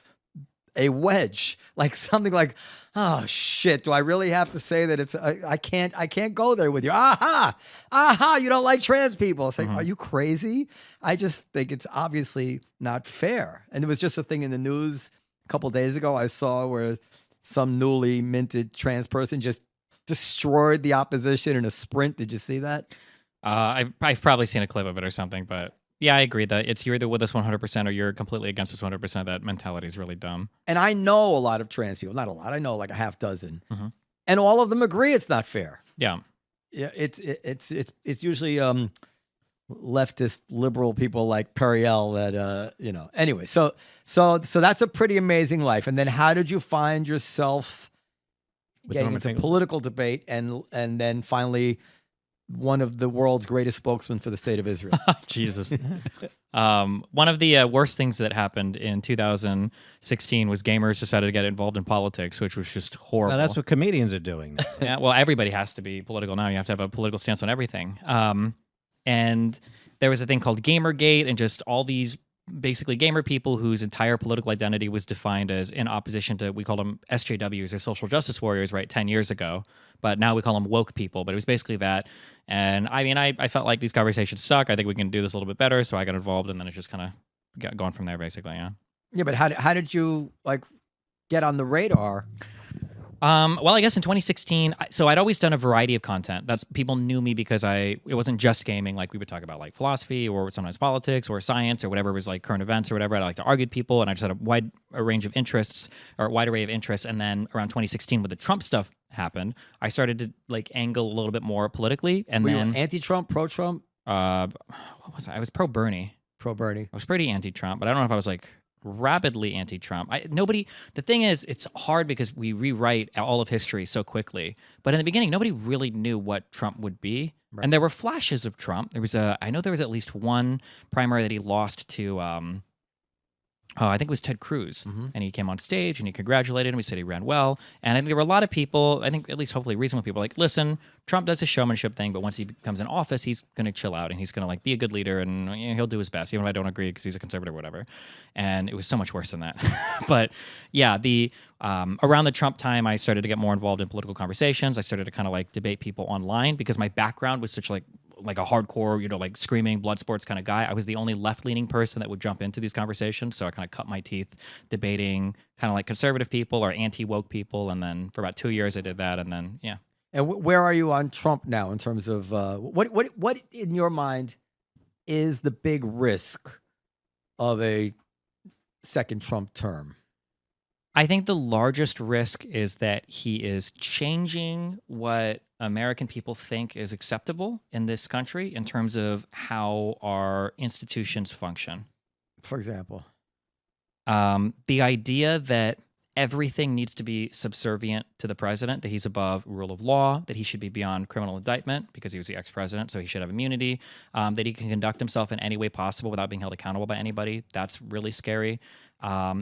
a wedge, like something like, oh shit, do I really have to say that it's I can't go there with you. Aha, you don't like trans people. It's like, are you crazy? I just think it's obviously not fair. And there was just a thing in the news a couple days ago I saw where some newly minted trans person just destroyed the opposition in a sprint. Did you see that? I've probably seen a clip of it or something, but yeah, I agree that it's you're either with us 100% or you're completely against us 100%. That mentality is really dumb. And I know a lot of trans people, not a lot, I know like a half dozen, and all of them agree it's not fair. Yeah. Yeah, it's usually leftist liberal people like Periel that Anyway, so that's a pretty amazing life. And then how did you find yourself With getting Norman into Finkelstein. political debate and then finally one of the world's greatest spokesmen for the state of Israel? Jesus. One of the worst things that happened in 2016 was gamers decided to get involved in politics, which was just horrible. Well, that's what comedians are doing. Yeah, well, everybody has to be political now. You have to have a political stance on everything. And there was a thing called Gamergate, and just all these basically gamer people whose entire political identity was defined as in opposition to, we called them SJWs or social justice warriors, right, 10 years ago. But now we call them woke people. But it was basically that. And I mean, I felt like these conversations suck. I think we can do this a little bit better. So I got involved, and then it just kind of got going from there, basically, yeah. Yeah, but how did you like get on the radar? Well, I guess in 2016, so I'd always done a variety of content. That's people knew me because it wasn't just gaming. Like we would talk about like philosophy or sometimes politics or science or whatever was like current events or whatever. I like to argue with people, and I just had a wide range of interests or a wide array of interests. And then around 2016, when the Trump stuff happened, I started to like angle a little bit more politically. And Were then you anti-Trump, pro-Trump? what was I? I was pro Bernie. Pro Bernie. I was pretty anti-Trump, but I don't know if I was like rabidly anti-Trump. The thing is, it's hard because we rewrite all of history so quickly. But in the beginning, nobody really knew what Trump would be. Right. And there were flashes of Trump. I know there was at least one primary that he lost to, I think it was Ted Cruz. And he came on stage and he congratulated him. He said he ran well. And I think there were a lot of people, I think at least hopefully reasonable people, like, listen, Trump does his showmanship thing, but once he becomes in office, he's going to chill out and he's going to like be a good leader, and he'll do his best, even if I don't agree because he's a conservative or whatever. And it was so much worse than that. But yeah, around the Trump time, I started to get more involved in political conversations. I started to kind of like debate people online because my background was such like a hardcore, like screaming blood sports kind of guy. I was the only left-leaning person that would jump into these conversations. So I kind of cut my teeth debating kind of like conservative people or anti-woke people. And then for about 2 years I did that. And then, yeah. And where are you on Trump now in terms of what in your mind is the big risk of a second Trump term? I think the largest risk is that he is changing what American people think is acceptable in this country in terms of how our institutions function. For example? The idea that everything needs to be subservient to the president, that he's above rule of law, that he should be beyond criminal indictment because he was the ex-president, so he should have immunity, that he can conduct himself in any way possible without being held accountable by anybody. That's really scary.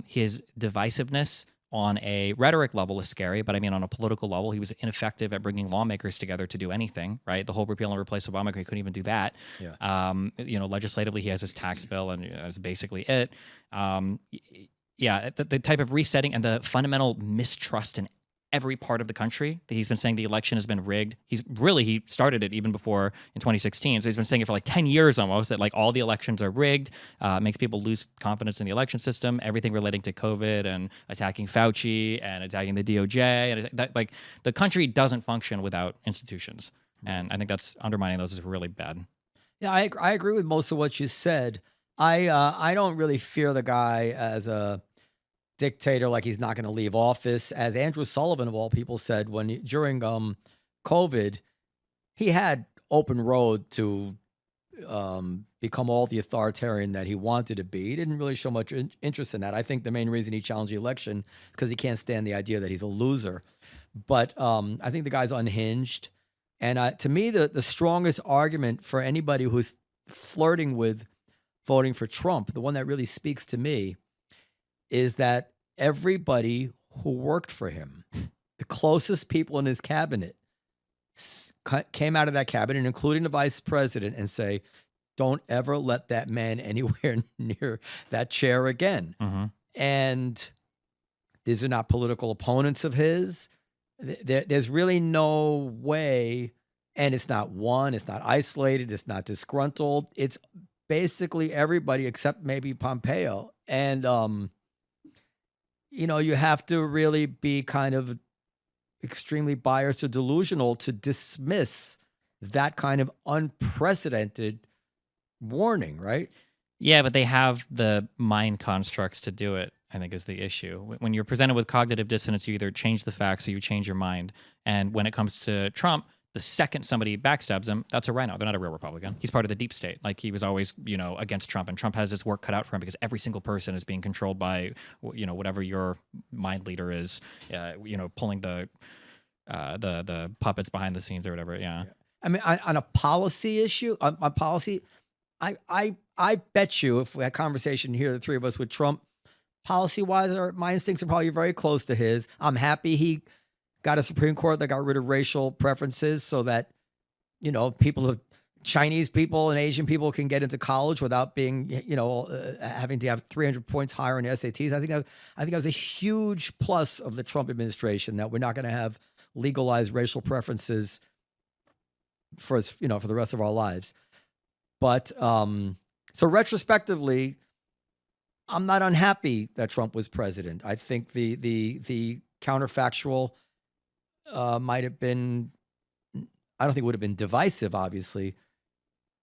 His divisiveness on a rhetoric level is scary, but I mean on a political level, he was ineffective at bringing lawmakers together to do anything, right? The whole repeal and replace Obamacare, he couldn't even do that. Yeah. Legislatively, he has his tax bill, and that's basically it. The type of resetting and the fundamental mistrust in every part of the country that he's been saying the election has been rigged. He started it even before in 2016. So he's been saying it for like 10 years almost, that like all the elections are rigged, makes people lose confidence in the election system, everything relating to COVID and attacking Fauci and attacking the DOJ. And like the country doesn't function without institutions. And I think that's undermining those is really bad. Yeah, I agree with most of what you said. I don't really fear the guy as a dictator, like he's not going to leave office. As Andrew Sullivan, of all people, said during COVID, he had open road to become all the authoritarian that he wanted to be. He didn't really show much interest in that. I think the main reason he challenged the election is because he can't stand the idea that he's a loser. But I think the guy's unhinged. And to me, the strongest argument for anybody who's flirting with voting for Trump, the one that really speaks to me, is that everybody who worked for him, the closest people in his cabinet, came out of that cabinet, including the vice president, and say, don't ever let that man anywhere near that chair again. Mm-hmm. And these are not political opponents of his. There's really no way, and it's not one, it's not isolated, it's not disgruntled. It's basically everybody except maybe Pompeo. And, you have to really be kind of extremely biased or delusional to dismiss that kind of unprecedented warning, right? Yeah, but they have the mind constructs to do it, I think, is the issue. When you're presented with cognitive dissonance, you either change the facts or you change your mind. And when it comes to Trump, the second somebody backstabs him, that's a rhino. They're not a real Republican. He's part of the deep state. Like, he was always, against Trump. And Trump has his work cut out for him because every single person is being controlled by, whatever your mind leader is, pulling the puppets behind the scenes or whatever. Yeah. I mean, on a policy issue, on policy, I bet you if we had a conversation here, the three of us with Trump, policy-wise, my instincts are probably very close to his. I'm happy he got a Supreme Court that got rid of racial preferences so that, Chinese people and Asian people can get into college without being, having to have 300 points higher in SATs. I think that was a huge plus of the Trump administration, that we're not going to have legalized racial preferences for us, for the rest of our lives. But so retrospectively, I'm not unhappy that Trump was president. I think the counterfactual might have been, I don't think it would have been divisive, obviously,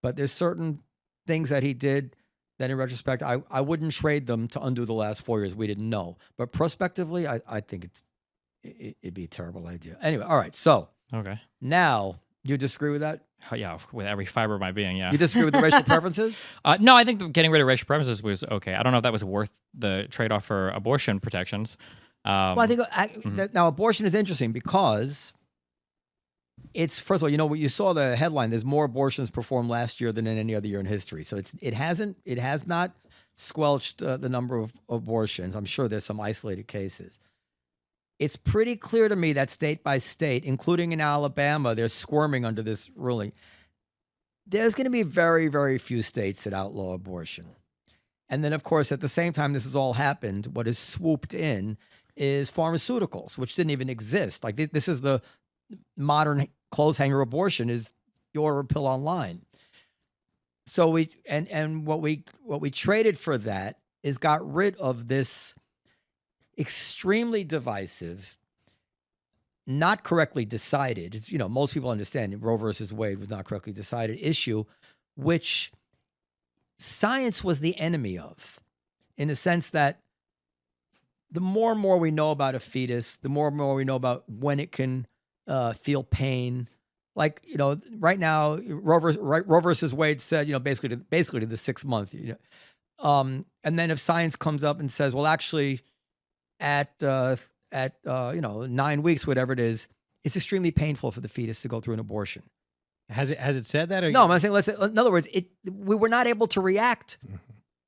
but there's certain things that he did that in retrospect, I wouldn't trade them to undo the last 4 years. We didn't know. But prospectively, I think it'd be a terrible idea. Anyway, all right. So Okay. now, you disagree with that? Oh, yeah, with every fiber of my being, yeah. You disagree with the racial preferences? No, I think getting rid of racial preferences was okay. I don't know if that was worth the trade-off for abortion protections. Well, I think now abortion is interesting because it's, first of all, what you saw the headline, there's more abortions performed last year than in any other year in history. So it has not squelched the number of abortions. I'm sure there's some isolated cases. It's pretty clear to me that state by state, including in Alabama, they're squirming under this ruling. There's going to be very, very few states that outlaw abortion. And then, of course, at the same time this has all happened, what has swooped in is pharmaceuticals, which didn't even exist. Like, this is the modern clothes hanger abortion, is you order a pill online. So what we traded for that is got rid of this extremely divisive, not correctly decided. It's, most people understand Roe versus Wade was not correctly decided issue, which science was the enemy of, in the sense that the more and more we know about a fetus, the more and more we know about when it can feel pain. Like, right now, Roe versus Wade said, basically to the 6 month, and then if science comes up and says, well, actually, at 9 weeks, whatever it is, it's extremely painful for the fetus to go through an abortion. Has it said that? Or no, I'm saying, in other words, we were not able to react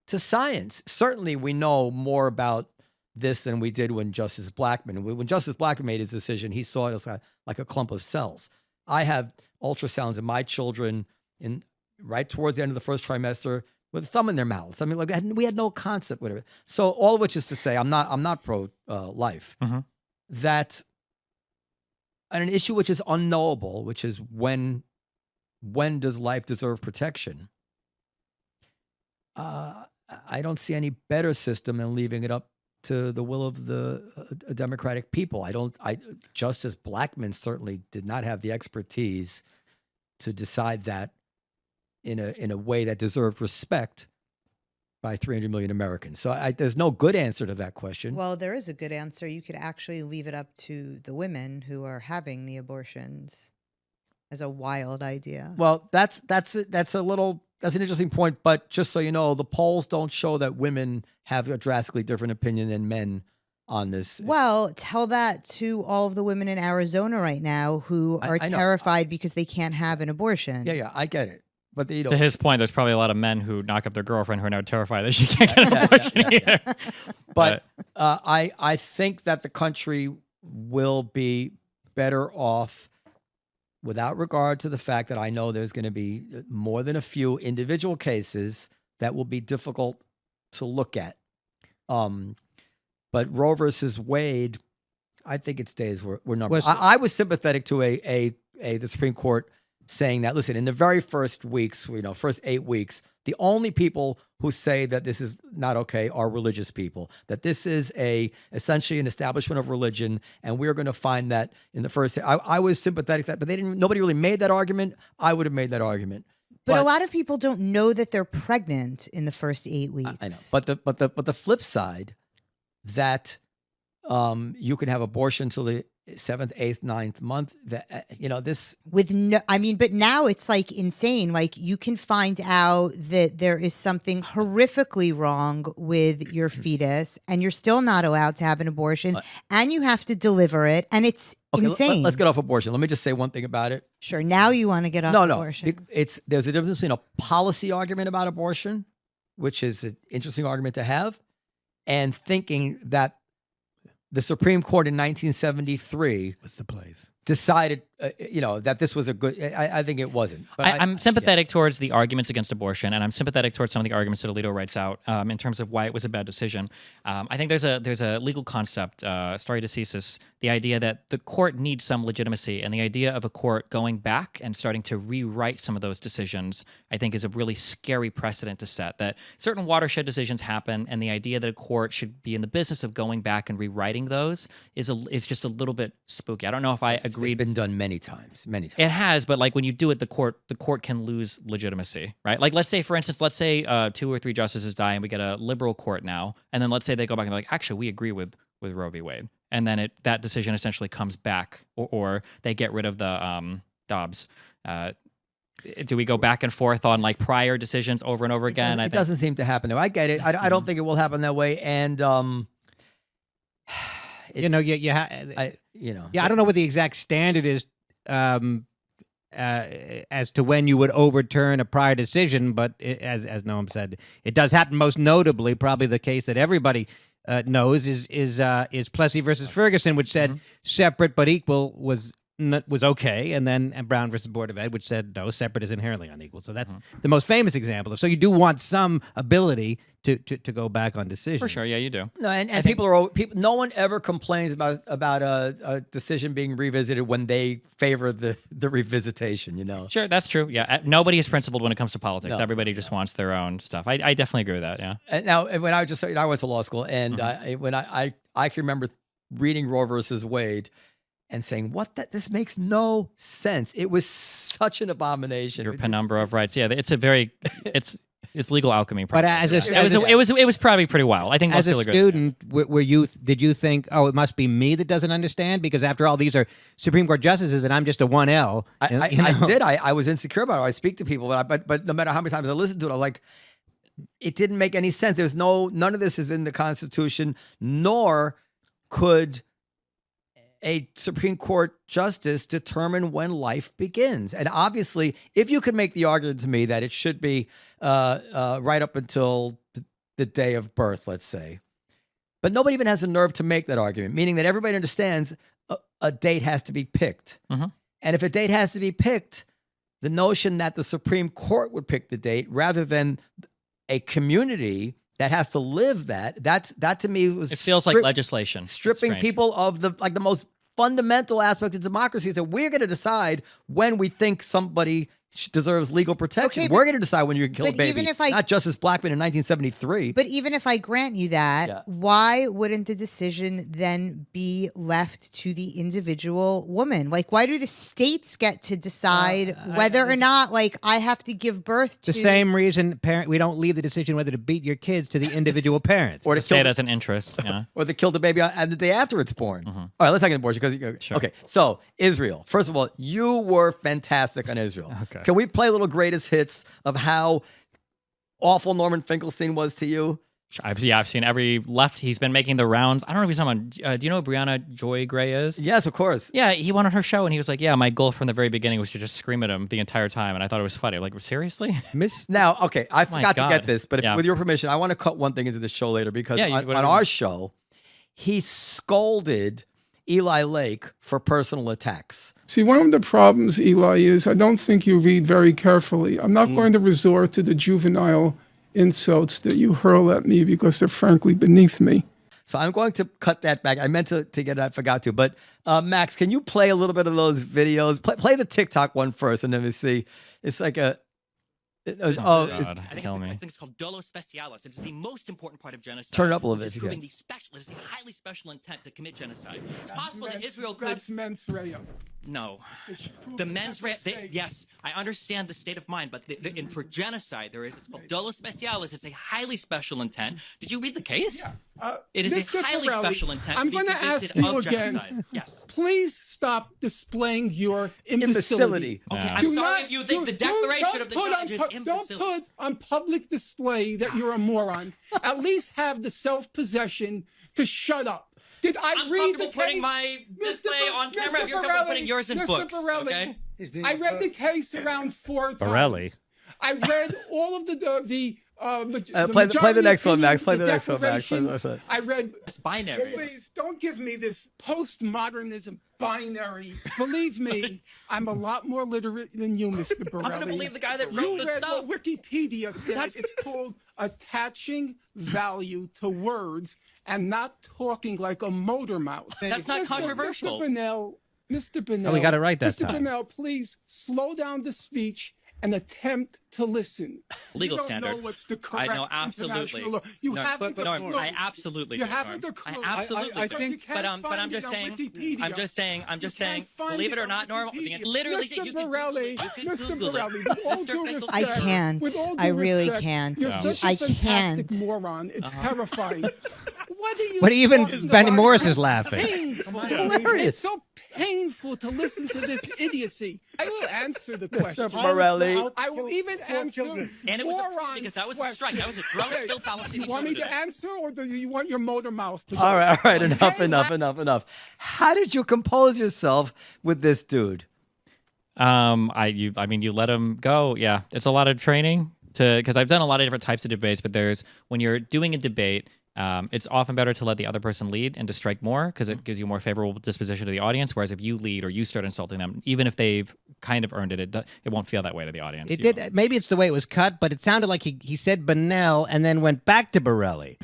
to science. Certainly, we know more about this than we did when Justice Blackmun. When Justice Blackmun made his decision, he saw it as like a clump of cells. I have ultrasounds of my children right towards the end of the first trimester with a thumb in their mouths. I mean, like, we had no concept, whatever. So all of which is to say, I'm not pro life. Mm-hmm. That on an issue which is unknowable, which is when does life deserve protection? I don't see any better system than leaving it up to the will of the Democratic people. Justice Blackmun certainly did not have the expertise to decide that in a way that deserved respect by 300 million Americans. So there's no good answer to that question. Well, there is a good answer. You could actually leave it up to the women who are having the abortions. as a wild idea. Well, that's an interesting point. But just so you know, the polls don't show that women have a drastically different opinion than men on this. Well, tell that to all of the women in Arizona right now who are I know. terrified because they can't have an abortion. Yeah, I get it. But you know, To his point, there's probably a lot of men who knock up their girlfriend who are now terrified that she can't get an abortion either. But I think that the country will be better off without regard to the fact that I know there's going to be more than a few individual cases that will be difficult to look at. But Roe versus Wade, I think its days were numbered. I was sympathetic to the Supreme Court saying that, listen, in the very first weeks, first 8 weeks, the only people who say that this is not okay are religious people, that this is essentially an establishment of religion. And we're going to find that in the first, I was sympathetic to that, but nobody really made that argument. I would have made that argument. But a lot of people don't know that they're pregnant in the first 8 weeks. I know. But the flip side, that you can have abortion until the 7th, 8th, 9th month. This with but now it's like insane. Like you can find out that there is something horrifically wrong with your fetus, and you're still not allowed to have an abortion, and you have to deliver it, and it's insane. Let's get off abortion. Let me just say one thing about it. Sure. Now you want to get off abortion. There's a difference between a policy argument about abortion, which is an interesting argument to have, and thinking that the Supreme Court in 1973 decided, that this was a good. I think it wasn't. But I'm sympathetic towards the arguments against abortion, and I'm sympathetic towards some of the arguments that Alito writes out in terms of why it was a bad decision. I think there's a legal concept, stare decisis, the idea that the court needs some legitimacy, and the idea of a court going back and starting to rewrite some of those decisions, I think, is a really scary precedent to set. That certain watershed decisions happen, and the idea that a court should be in the business of going back and rewriting those is just a little bit spooky. I don't know if I agree. It's been done many times. It has, but like when you do it, the court can lose legitimacy, right? Like let's say 2 or 3 justices die and we get a liberal court now, and then let's say they go back and they're like, actually, we agree with Roe v. Wade, and then that decision essentially comes back, or they get rid of the Dobbs. Do we go back and forth on like prior decisions over and over again? It doesn't seem to happen though. I get it. I don't think it will happen that way, and I don't know what the exact standard is as to when you would overturn a prior decision, but as Noam said, it does happen. Most notably, probably the case that everybody knows is Plessy versus Ferguson, which said separate but equal was okay, and Brown versus Board of Ed, which said no, separate is inherently unequal. So that's the most famous example. So you do want some ability to go back on decisions. For sure, yeah, you do. No, and no one ever complains about a decision being revisited when they favor the revisitation. Sure, that's true. Yeah, nobody is principled when it comes to politics. Everybody just wants their own stuff. I definitely agree with that. Yeah. And now, when I went to law school, and when I can remember reading Roe versus Wade and saying, this makes no sense. It was such an abomination. Your penumbra of rights. Yeah, it's legal alchemy. But it was probably pretty wild. I think as a student, did you think, oh, it must be me that doesn't understand? Because after all, these are Supreme Court justices, and I'm just a 1L. I did. I was insecure about it. I speak to people, but no matter how many times I listened to it, I'm like, it didn't make any sense. There's none of this is in the Constitution, nor could a Supreme Court justice determine when life begins. And obviously, if you could make the argument to me that it should be right up until the day of birth, let's say, but nobody even has the nerve to make that argument, meaning that everybody understands a date has to be picked. And if a date has to be picked, the notion that the Supreme Court would pick the date rather than a community that has to live that to me was, it feels like legislation, stripping people of the most fundamental aspect of democracy is that we're going to decide when we think somebody deserves legal protection. Okay, We're going to decide when you can kill a but baby, even if I- not Justice Blackmun in 1973. But even if I grant you that, Yeah. why wouldn't the decision then be left to the individual woman? Like, why do the states get to decide whether or not, like, I have to give birth to The same reason we don't leave the decision whether to beat your kids to the individual parents. or The to kill state has an interest. Yeah. or they kill the baby on the day after it's born. Mm-hmm. All right, let's not get abortion because okay. So Israel. First of all, you were fantastic on Israel. Okay. Can we play a little greatest hits of how awful Norman Finkelstein was to you? I've seen every left. He's been making the rounds. I don't know if he's someone. Do you know who Brianna Joy Gray is? Yes, of course. Yeah, he went on her show and he was like, "Yeah, my goal from the very beginning was to just scream at him the entire time," and I thought it was funny. I'm like, seriously? Now, okay, I forgot to God. get this, but if, Yeah. with your permission, I want to cut one thing into this show later because Yeah, on whatever. our show, he scolded Eli Lake for personal attacks. See, one of the problems, Eli, is I don't think you read very carefully. I'm not going to resort to the juvenile insults that you hurl at me because they're frankly beneath me. So I'm going to cut that back. I meant to get it, I forgot to. But Max, can you play a little bit of those videos? Play the TikTok one first, and then we see. It's like a. God, kill me. I think it's called dolo specialis. It is the most important part of genocide. Turn it up a little bit It is if you proving can. the special. It is a highly special intent to commit genocide. It's possible that Israel could. That's mens rea. No. It's proven The men's that's a mistake. yes, I understand the state of mind, but for genocide there is. It's called dolo specialis. It's a highly special intent. Did you read the case? It is Mr. a highly Farrelly, special intent. I'm to be going to convicted ask you of again. genocide. Yes. Please stop displaying your Imbecility. imbecility. Okay, Yeah. I'm Do sorry not- if you think the do- declaration don't of the put on judge is pu- imbecility. Don't put on public display that you're a moron. At least have the self-possession to shut up. Did I I'm read the comfortable putting case? my display Mr. on camera. Mr. If you're comfortable Borelli, putting yours in Mr. books, Borelli, okay? I read the case around 4 times. Borelli. I read all of the Play the next one, majority Max. Play opinions, the next one, Max. Play the next declarations. one. I read. It's binary. Please don't give me this postmodernism binary. Believe me, I'm a lot more literate than you, Mr. Borelli. I'm going to believe the guy that wrote You the read stuff. what Wikipedia says. It's called attaching value to words and not talking like a motor mouth. That's not controversial. Mr. Bonnell. we got it right that Mr. time. Bonnell, please slow down the speech and attempt to listen. Legal you don't standard. Know what's the I correct know absolutely. international law. You No, haven't the Norm, clue. I absolutely You do, haven't Norm. the clue. I absolutely I do. think you but can't I'm find just it on saying. Wikipedia. I'm just saying. can't find Believe it or on not, Norm. Wikipedia. Literally, Mr. you can Borelli, Google it. You can Mr. Google Borelli, it. with all Mr. due Finkelstein. I respect, can't. with all due I really respect, can't. You're such I a fantastic can't. moron. It's terrifying. What are you But even talking Benny about? Morris It's is laughing. painful. It's hilarious. It's so painful to listen to this idiocy. I will answer the question. Morelli. I will even answer And it was morons' because that was a question. strike. That was a drone Okay. still Palestinian. You want me to answer, or do you want your motor mouth to go? All right. Okay, Enough. How did you compose yourself with this dude? I mean, you let him go. Yeah, it's a lot of training because I've done a lot of different types of debates. But there's when you're doing a debate, it's often better to let the other person lead and to strike more because it gives you a more favorable disposition to the audience. Whereas if you lead or you start insulting them, even if they've kind of earned it, it won't feel that way to the audience. It You did. Maybe it's the way it was cut, but it sounded like he said Bonnell and then went back to Borelli.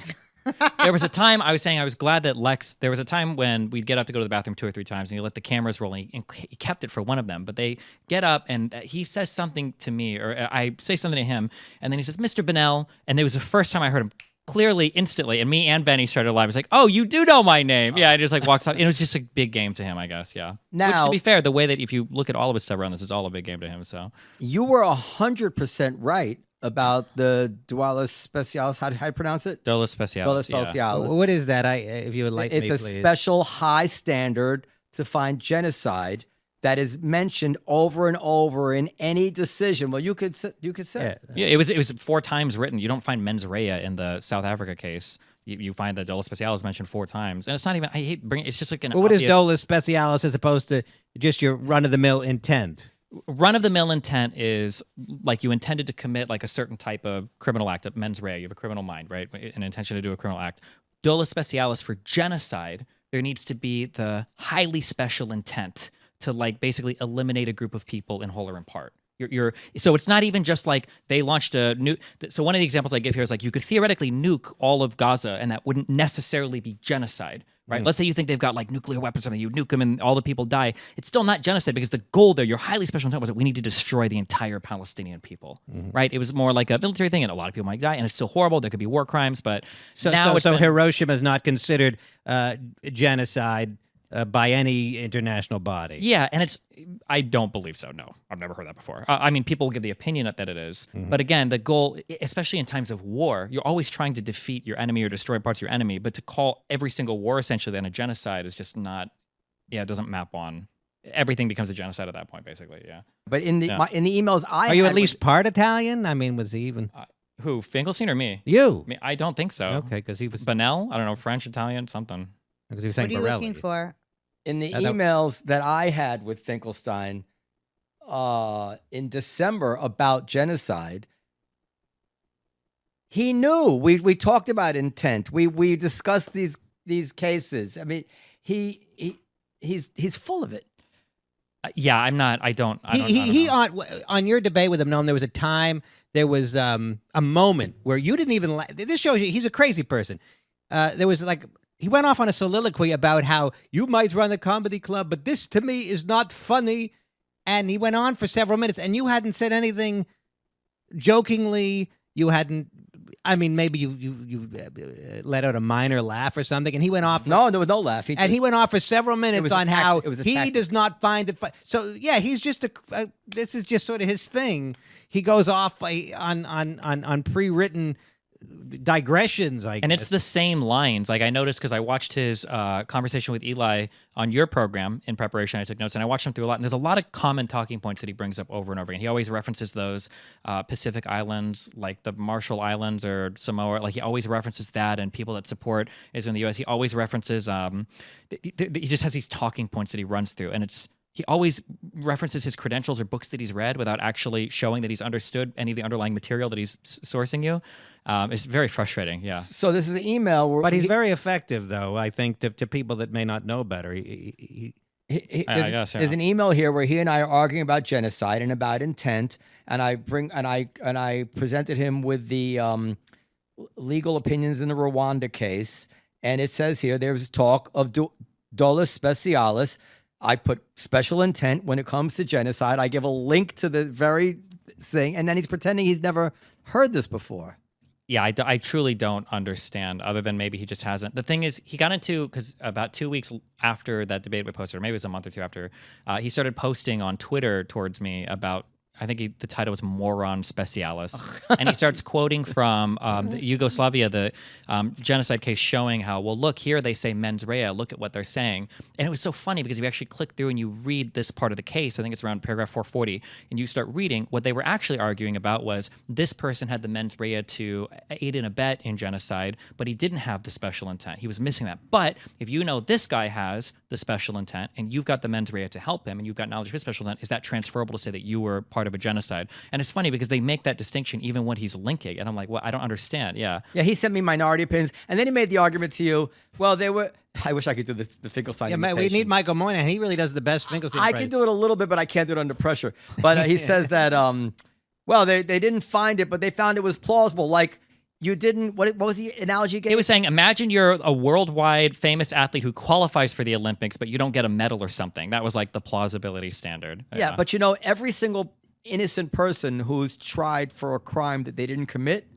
There was a time I was saying I was glad that Lex. There was a time when we'd get up to go to the bathroom 2 or 3 times, and he let the cameras roll, and he kept it for one of them. But they get up, and he says something to me, or I say something to him, and then he says, "Mr. Bonnell," and it was the first time I heard him clearly, instantly, and me and Benny started laughing. It's like, "Oh, you do know my name?" Yeah, I just like walks off. It was just a big game to him, I guess. Yeah. Which, Now- to be fair, the way that if you look at all of his stuff around this, it's all a big game to him. So You were 100% right about the dualis specialis. How do you pronounce it? Dolus Specialis. Dolus yeah. specialis. What is that? If you would like It's me, a please. special high standard to find genocide that is mentioned over and over in any decision. Well, you could say. Yeah, it was 4 times written. You don't find mens rea in the South Africa case. You find the dolus specialis mentioned 4 times, and it's not even. I hate bringing. It's just like an. Well, what is obvious- dolus specialis as opposed to just your run-of-the-mill intent? Run-of-the-mill intent is like you intended to commit like a certain type of criminal act, mens rea. You have a criminal mind, right? An intention to do a criminal act. Dolus specialis for genocide, there needs to be the highly special intent to like basically eliminate a group of people in whole or in part. So it's not even just like they launched a nuke. So one of the examples I give here is like you could theoretically nuke all of Gaza and that wouldn't necessarily be genocide. right? Let's say you think they've got like nuclear weapons or something, you nuke them and all the people die. It's still not genocide because the goal there, your highly special intent was that we need to destroy the entire Palestinian people, right? It was more like a military thing and a lot of people might die and it's still horrible. There could be war crimes, but now so Hiroshima is not considered genocide by any international body. Yeah, and I don't believe so. No, I've never heard that before. I mean, people give the opinion that it is. But again, the goal, especially in times of war, you're always trying to defeat your enemy or destroy parts of your enemy. But to call every single war essentially then a genocide is just not, it doesn't map on. Everything becomes a genocide at that point, basically, yeah. But in the emails Are you at least part Italian? I mean, was he even... Who, Finkelstein or me? You. I mean, I don't think so. Okay, because he was... Bonnell? I don't know, French, Italian, something. Because he was saying What are you Borelli. looking for? In the emails that I had with Finkelstein in December about genocide, he knew. We talked about intent. We discussed these cases. I mean, he's full of it. Yeah, I'm not. I don't. He on your debate with him, Noam, there was a time, there was a moment where you didn't even. This shows you he's a crazy person. There was like. He went off on a soliloquy about how you might run a comedy club, but this to me is not funny. And he went on for several minutes, and you hadn't said anything jokingly. You hadn't. I mean, maybe you let out a minor laugh or something, and he went off. No, there was no laugh. He went off for several minutes on how he does not find it. So yeah, he's just this is just sort of his thing. He goes off on pre-written digressions, and it's the same lines. Like I noticed because I watched his conversation with Eli on your program in preparation. I took notes and I watched him through a lot. And there's a lot of common talking points that he brings up over and over again. He always references those Pacific Islands, like the Marshall Islands or Samoa. Like he always references that and people that support Israel in the U.S. He always references. He just has these talking points that he runs through, and he always references his credentials or books that he's read without actually showing that he's understood any of the underlying material that he's sourcing you. It's very frustrating, yeah. So this is an email where... But he's very effective, though, I think, to people that may not know better. There's an email here where he and I are arguing about genocide and about intent, and I presented him with the legal opinions in the Rwanda case, and it says here there's talk of dolus specialis. I put special intent when it comes to genocide. I give a link to the very thing, and then he's pretending he's never heard this before. Yeah, I truly don't understand, other than maybe he just hasn't. The thing is, he got into, because about 2 weeks after that debate we posted, or maybe it was a month or two after, he started posting on Twitter towards me about, I think the title was Moron Specialis. And he starts quoting from the Yugoslavia, the genocide case, showing how, well, look, here they say mens rea, look at what they're saying. And it was so funny because if you actually click through and you read this part of the case, I think it's around paragraph 440, and you start reading, what they were actually arguing about was this person had the mens rea to aid and abet in genocide, but he didn't have the special intent. He was missing that. But if you know this guy has the special intent and you've got the mens rea to help him and you've got knowledge of his special intent, is that transferable to say that you were part of a genocide? And it's funny because they make that distinction even when he's linking, and I'm like, well, I don't understand. Yeah, he sent me minority opinions, and then he made the argument to you, well, they were... I wish I could do the Finkelstein imitation. We need Michael Moynihan. He really does the best Finkelstein. I can do it a little bit, but I can't do it under pressure. But he says that, well, they didn't find it, but they found it was plausible. Like, you didn't... What was the analogy you gave? He was saying, imagine you're a worldwide famous athlete who qualifies for the Olympics, but you don't get a medal or something. That was like the plausibility standard. Yeah, but every single innocent person who's tried for a crime that they didn't commit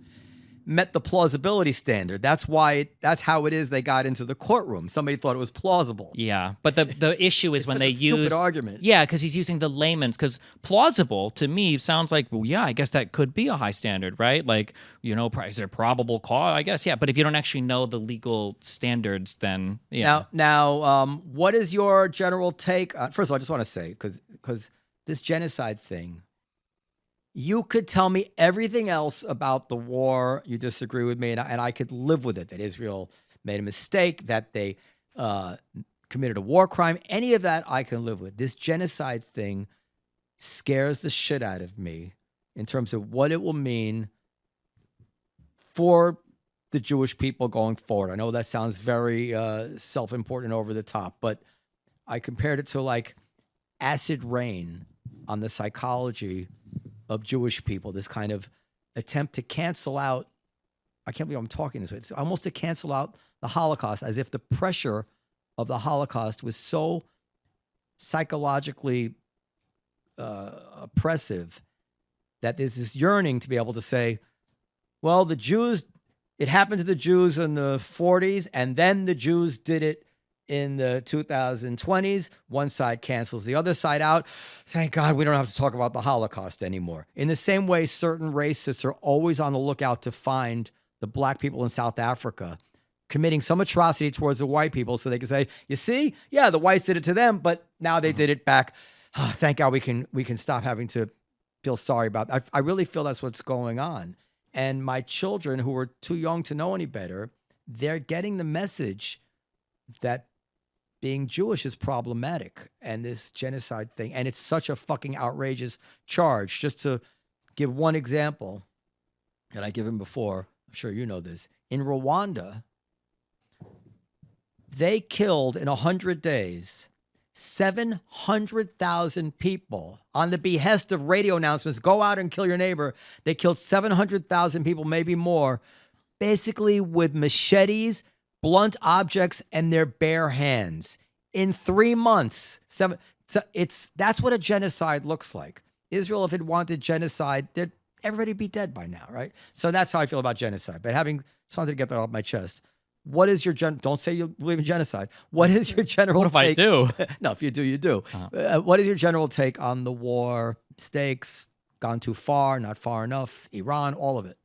met the plausibility standard. That's how it is they got into the courtroom. Somebody thought it was plausible. Yeah, but the issue is when they use stupid argument. Yeah, because he's using the layman's. Because plausible to me sounds like, well, yeah, I guess that could be a high standard, right? Like, is there probable cause? I guess, yeah. But if you don't actually know the legal standards, then yeah. Now, what is your general take? First of all, I just want to say because this genocide thing. You could tell me everything else about the war. You disagree with me, and I could live with it, that Israel made a mistake, that they committed a war crime. Any of that I can live with. This genocide thing scares the shit out of me in terms of what it will mean for the Jewish people going forward. I know that sounds very self-important, over the top, but I compared it to like acid rain on the psychology of Jewish people, this kind of attempt to cancel out, I can't believe I'm talking this way, it's almost to cancel out the Holocaust, as if the pressure of the Holocaust was so psychologically oppressive that there's this yearning to be able to say, well, the Jews, it happened to the Jews in the 40s, and then the Jews did it in the 2020s. One side cancels the other side out. Thank God we don't have to talk about the Holocaust anymore. In the same way, certain racists are always on the lookout to find the black people in South Africa committing some atrocity towards the white people so they can say, you see, yeah, the whites did it to them, but now they did it back. Oh, thank God we can stop having to feel sorry about that. I really feel that's what's going on. And my children, who are too young to know any better, they're getting the message that being Jewish is problematic and this genocide thing. And it's such a fucking outrageous charge. Just to give one example, and I give him before, I'm sure you know this. In Rwanda, they killed in 100 days 700,000 people on the behest of radio announcements. Go out and kill your neighbor. They killed 700,000 people, maybe more, basically with machetes, blunt objects, and their bare hands in 3 months. That's what a genocide looks like. Israel, if it wanted genocide, everybody would be dead by now, right? So that's how I feel about genocide. But having something to get that off my chest. What is your don't say you believe in genocide. What is your general What if take? I do? No, if you do, you do. What is your general take on the war, stakes, gone too far, not far enough, Iran, all of it?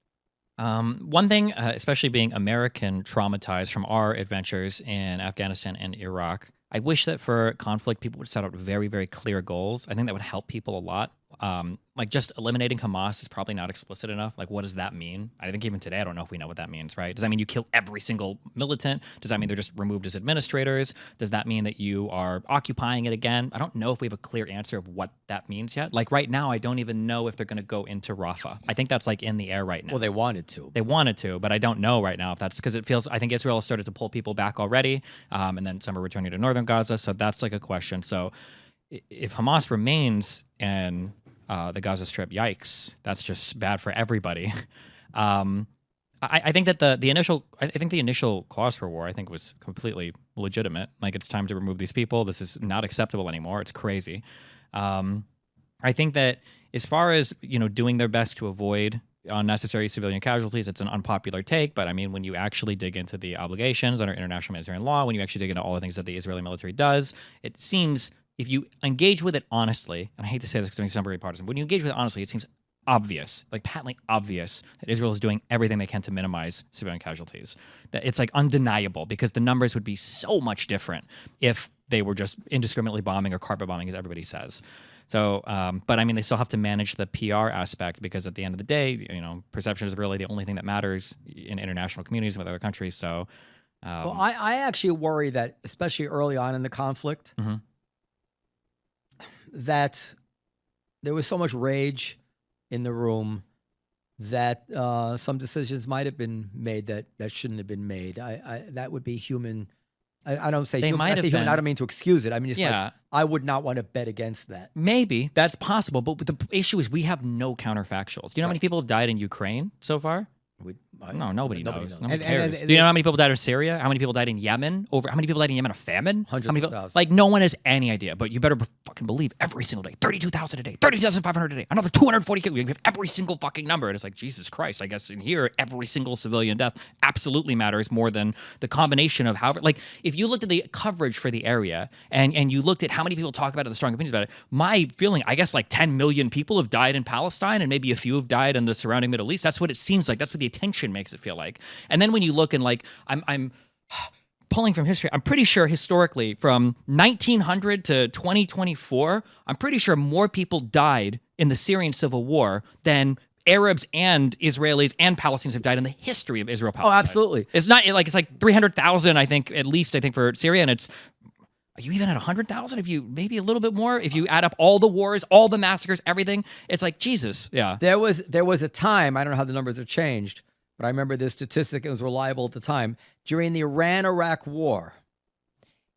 One thing, especially being American traumatized from our adventures in Afghanistan and Iraq, I wish that for conflict, people would set out very, very clear goals. I think that would help people a lot. Like just eliminating Hamas is probably not explicit enough. Like, what does that mean? I think even today, I don't know if we know what that means, right? Does that mean you kill every single militant? Does that mean they're just removed as administrators? Does that mean that you are occupying it again? I don't know if we have a clear answer of what that means yet. Like right now, I don't even know if they're going to go into Rafah. I think that's like in the air right now. Well, they wanted to. They wanted to, but I don't know right now if that's because it feels, I think Israel has started to pull people back already. And then some are returning to northern Gaza. So that's like a question. So if Hamas remains and the Gaza Strip, yikes! That's just bad for everybody. I think that the initial cause for war, I think, was completely legitimate. Like, it's time to remove these people. This is not acceptable anymore. It's crazy. I think that as far as doing their best to avoid unnecessary civilian casualties, it's an unpopular take. But I mean, when you actually dig into the obligations under international humanitarian law, when you actually dig into all the things that the Israeli military does, it seems, if you engage with it honestly, and I hate to say this because it makes it sound very partisan, but when you engage with it honestly, it seems obvious, like patently obvious, that Israel is doing everything they can to minimize civilian casualties. That it's like undeniable, because the numbers would be so much different if they were just indiscriminately bombing or carpet bombing, as everybody says. So, but I mean, they still have to manage the PR aspect, because at the end of the day, perception is really the only thing that matters in international communities with other countries. So, well, I actually worry that, especially early on in the conflict, that there was so much rage in the room that some decisions might have been made that shouldn't have been made. That would be human. I don't say human. I say human. I don't mean to excuse it. I mean, it's like, I would not want to bet against that. Maybe that's possible, but the issue is we have no counterfactuals. Do you know how many people have died in Ukraine so far? No, nobody knows. Nobody cares. Do you know how many people died in Syria? How many people died in Yemen? How many people died in Yemen of famine? Hundreds of thousands. Like, no one has any idea, but you better fucking believe every single day. 32,000 a day, 32,500 a day, another 240. We have every single fucking number. And it's like, Jesus Christ, I guess in here, every single civilian death absolutely matters more than the combination of however, like, if you looked at the coverage for the area and you looked at how many people talk about it, the strong opinions about it, my feeling, I guess like 10 million people have died in Palestine and maybe a few have died in the surrounding Middle East. That's what it seems like. That's what the attention makes it feel like. And then when you look and like, I'm pulling from history, I'm pretty sure historically from 1900 to 2024, I'm pretty sure more people died in the Syrian civil war than Arabs and Israelis and Palestinians have died in the history of Israel-Palestine. Oh, absolutely. It's not like, it's like 300,000, I think, at least, I think, for Syria. And it's, are you even at 100,000? If you, maybe a little bit more, if you add up all the wars, all the massacres, everything, it's like, Jesus. Yeah. There was a time, I don't know how the numbers have changed, but I remember this statistic, it was reliable at the time. During the Iran-Iraq war,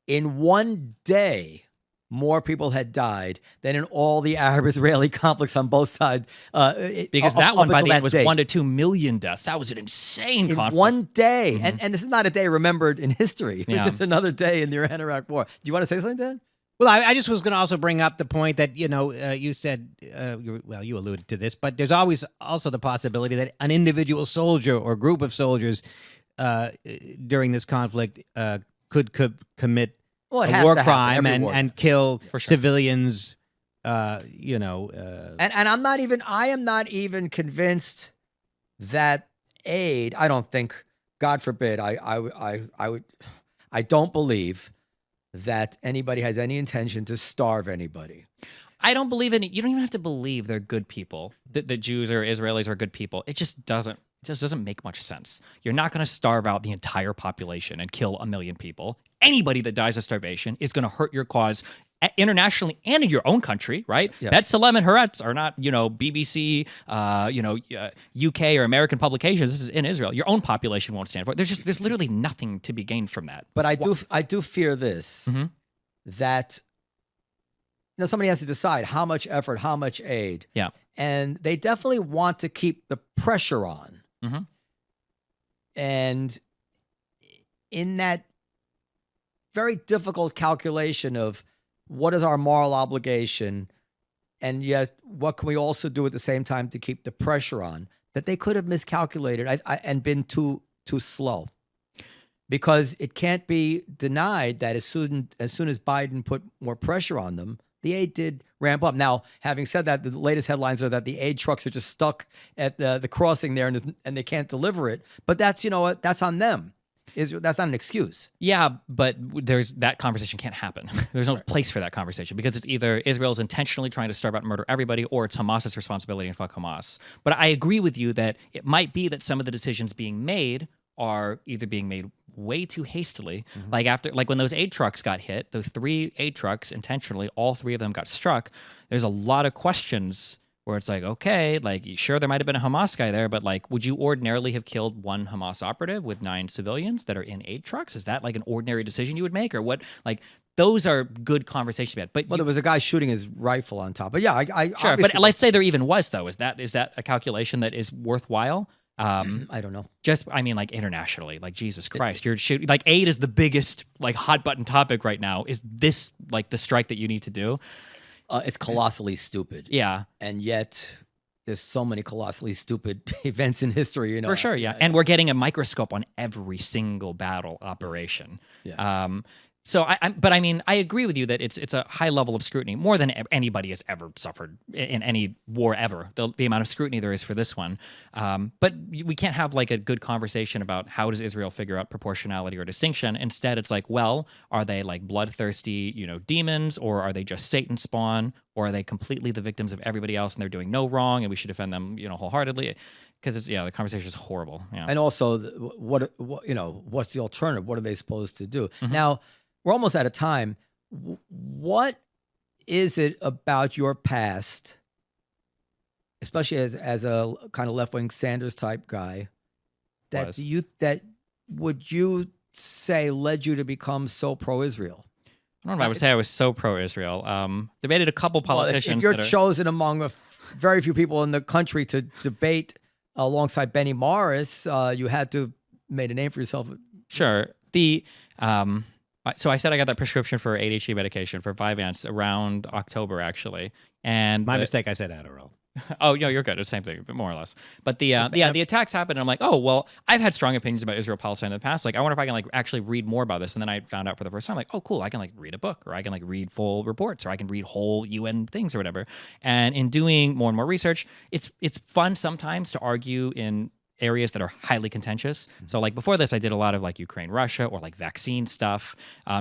in one day, more people had died than in all the Arab-Israeli conflicts on both sides. Because that one by the end was 1 to 2 million deaths. That was an insane in conflict. one day. And this is not a day remembered in history. It was Yeah. just another day in the Iran-Iraq war. Do you want to say something, Dan? Well, I just was going to also bring up the point that, you said, you alluded to this, but there's always also the possibility that an individual soldier or group of soldiers during this conflict could commit Well, it a has war to happen crime every war. and kill For sure. civilians, And I am not even convinced that aid. I don't think, God forbid, I don't believe that anybody has any intention to starve anybody. I don't believe in it. You don't even have to believe they're good people. That Jews or Israelis are good people. It just doesn't make much sense. You're not going to starve out the entire population and kill 1 million people. Anybody that dies of starvation is going to hurt your cause internationally and in your own country, right? Yes. That Salem and Haaretz are not, BBC, UK or American publications. This is in Israel. Your own population won't stand for it. There's literally nothing to be gained from that. But I do fear this, Mhm. that somebody has to decide how much effort, how much aid. Yeah. And they definitely want to keep the pressure on. Mhm. And in that very difficult calculation of what is our moral obligation, and yet what can we also do at the same time to keep the pressure on, that they could have miscalculated and been too slow. Because it can't be denied that as soon as Biden put more pressure on them, the aid did ramp up. Now, having said that, the latest headlines are that the aid trucks are just stuck at the crossing there and they can't deliver it. But that's, that's on them. That's not an excuse. Yeah, but that conversation can't happen. There's no place for that conversation because it's either Israel's intentionally trying to starve out and murder everybody, or it's Hamas's responsibility and fuck Hamas. But I agree with you that it might be that some of the decisions being made are either being made way too hastily. Like when those aid trucks got hit, those 3 aid trucks intentionally, all 3 of them got struck. There's a lot of questions where it's like, okay, like, sure, there might have been a Hamas guy there, but like, would you ordinarily have killed 1 Hamas operative with 9 civilians that are in aid trucks? Is that like an ordinary decision you would make, or what? Like, those are good conversations to be had. But Well, there was a guy shooting his rifle on top. But yeah, I sure. But obviously- let's say there even was, though. Is that a calculation that is worthwhile? I don't know. Like internationally, like Jesus Christ, you're shooting, like aid is the biggest like hot button topic right now. Is this like the strike that you need to do? It's colossally stupid. Yeah, And yet there's so many colossally stupid events in history, for sure. Yeah, and we're getting a microscope on every single battle operation. Yeah. So I agree with you that it's a high level of scrutiny, more than anybody has ever suffered in any war ever. The amount of scrutiny there is for this one, but we can't have like a good conversation about how does Israel figure out proportionality or distinction. Instead, it's like, well, are they like bloodthirsty, demons, or are they just Satan spawn, or are they completely the victims of everybody else and they're doing no wrong and we should defend them, wholeheartedly? Because the conversation is horrible. Yeah. And also, what's the alternative? What are they supposed to do? Now, we're almost out of time. What is it about your past, especially as a kind of left-wing Sanders type guy, that would you say led you to become so pro-Israel? I don't know if I would say I was so pro-Israel. Debated a couple politicians. Well, if you're chosen among very few people in the country to debate alongside Benny Morris, you had to made a name for yourself. Sure. So I said I got that prescription for ADHD medication for Vyvanse around October, actually. And my mistake, I said Adderall. Oh, no, you're good. It's the same thing, but more or less. But the attacks happened, and I'm like, oh, well, I've had strong opinions about Israel-Palestine in the past. Like, I wonder if I can like actually read more about this. And then I found out for the first time, like, oh, cool, I can like read a book, or I can like read full reports, or I can read whole UN things or whatever. And in doing more and more research, it's fun sometimes to argue in areas that are highly contentious. So like before this, I did a lot of like Ukraine, Russia, or like vaccine stuff.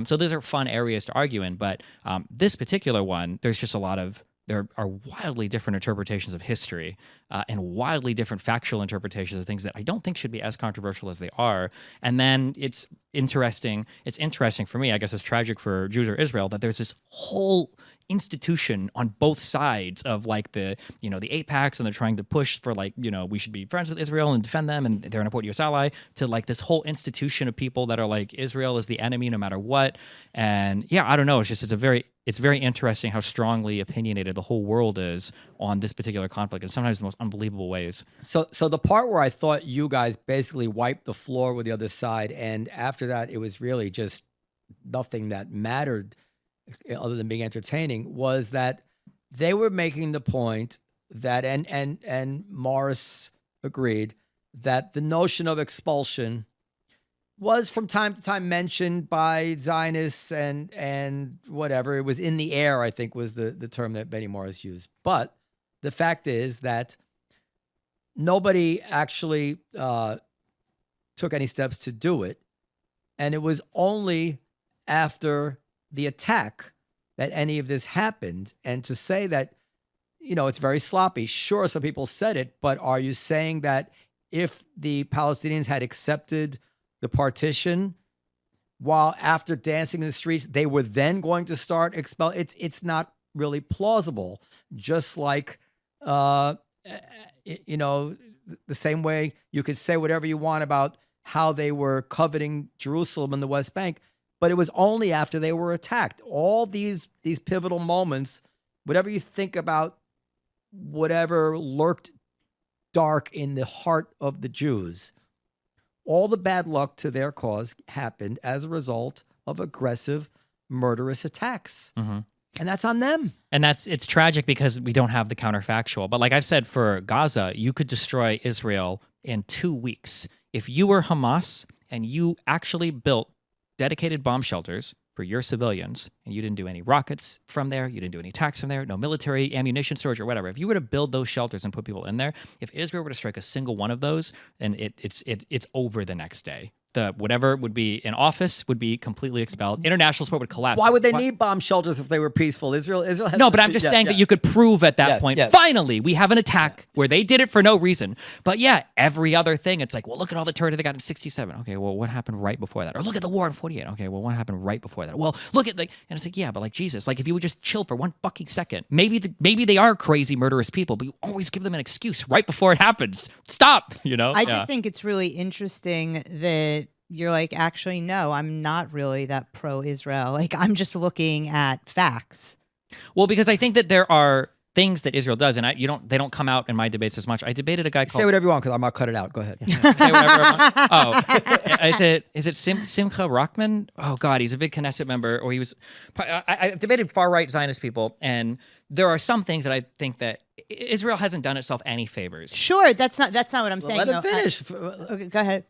So those are fun areas to argue in. But this particular one, there are wildly different interpretations of history and wildly different factual interpretations of things that I don't think should be as controversial as they are. And then it's interesting for me, I guess it's tragic for Jews or Israel, that there's this whole institution on both sides of like the APACs, and they're trying to push for like, we should be friends with Israel and defend them, and they're an important U.S. ally, to like this whole institution of people that are like Israel is the enemy no matter what. And yeah, I don't know. It's very interesting how strongly opinionated the whole world is on this particular conflict, and sometimes the most unbelievable ways. So the part where I thought you guys basically wiped the floor with the other side, and after that it was really just nothing that mattered other than being entertaining, was that they were making the point that, and Morris agreed, that the notion of expulsion was from time to time mentioned by Zionists and whatever. It was in the air, I think was the term that Benny Morris used. But the fact is that nobody actually took any steps to do it. And it was only after the attack that any of this happened. And to say that, it's very sloppy. Sure, some people said it, but are you saying that if the Palestinians had accepted the partition, while after dancing in the streets, they were then going to start expel? It's not really plausible. Just like, the same way you could say whatever you want about how they were coveting Jerusalem and the West Bank, but it was only after they were attacked. All these pivotal moments, whatever you think about whatever lurked dark in the heart of the Jews, all the bad luck to their cause happened as a result of aggressive, murderous attacks. Mm-hmm. And that's on them. And it's tragic because we don't have the counterfactual. But like I've said, for Gaza, you could destroy Israel in 2 weeks. If you were Hamas and you actually built dedicated bomb shelters for your civilians, and you didn't do any rockets from there, you didn't do any attacks from there, no military ammunition storage or whatever. If you were to build those shelters and put people in there, if Israel were to strike a single one of those, then it's over the next day. Whatever would be in office would be completely expelled. International support would collapse. Why would they need bomb shelters if they were peaceful? Israel has no, but I'm just saying that you could prove at that point, finally, we have an attack where they did it for no reason. But yeah, every other thing, it's like, well, look at all the territory they got in 67. Okay, well, what happened right before that? Or look at the war in 48. Okay, well, what happened right before that? Well, look at and it's like, yeah, but like Jesus, like if you would just chill for one fucking second, maybe they are crazy, murderous people, but you always give them an excuse right before it happens. Stop, I just think it's really interesting that you're like, actually, no, I'm not really that pro-Israel. Like, I'm just looking at facts. Well, because I think that there are things that Israel does, and they don't come out in my debates as much. I debated a guy called... Say whatever you want, because I'm not cut it out. Go ahead. Say whatever I want. Oh, is it Simcha Rockman? Oh, God, he's a big Knesset member, or he was... I debated far-right Zionist people, and there are some things that I think that Israel hasn't done itself any favors. Sure, that's not what I'm saying. Let him finish. Okay, go ahead.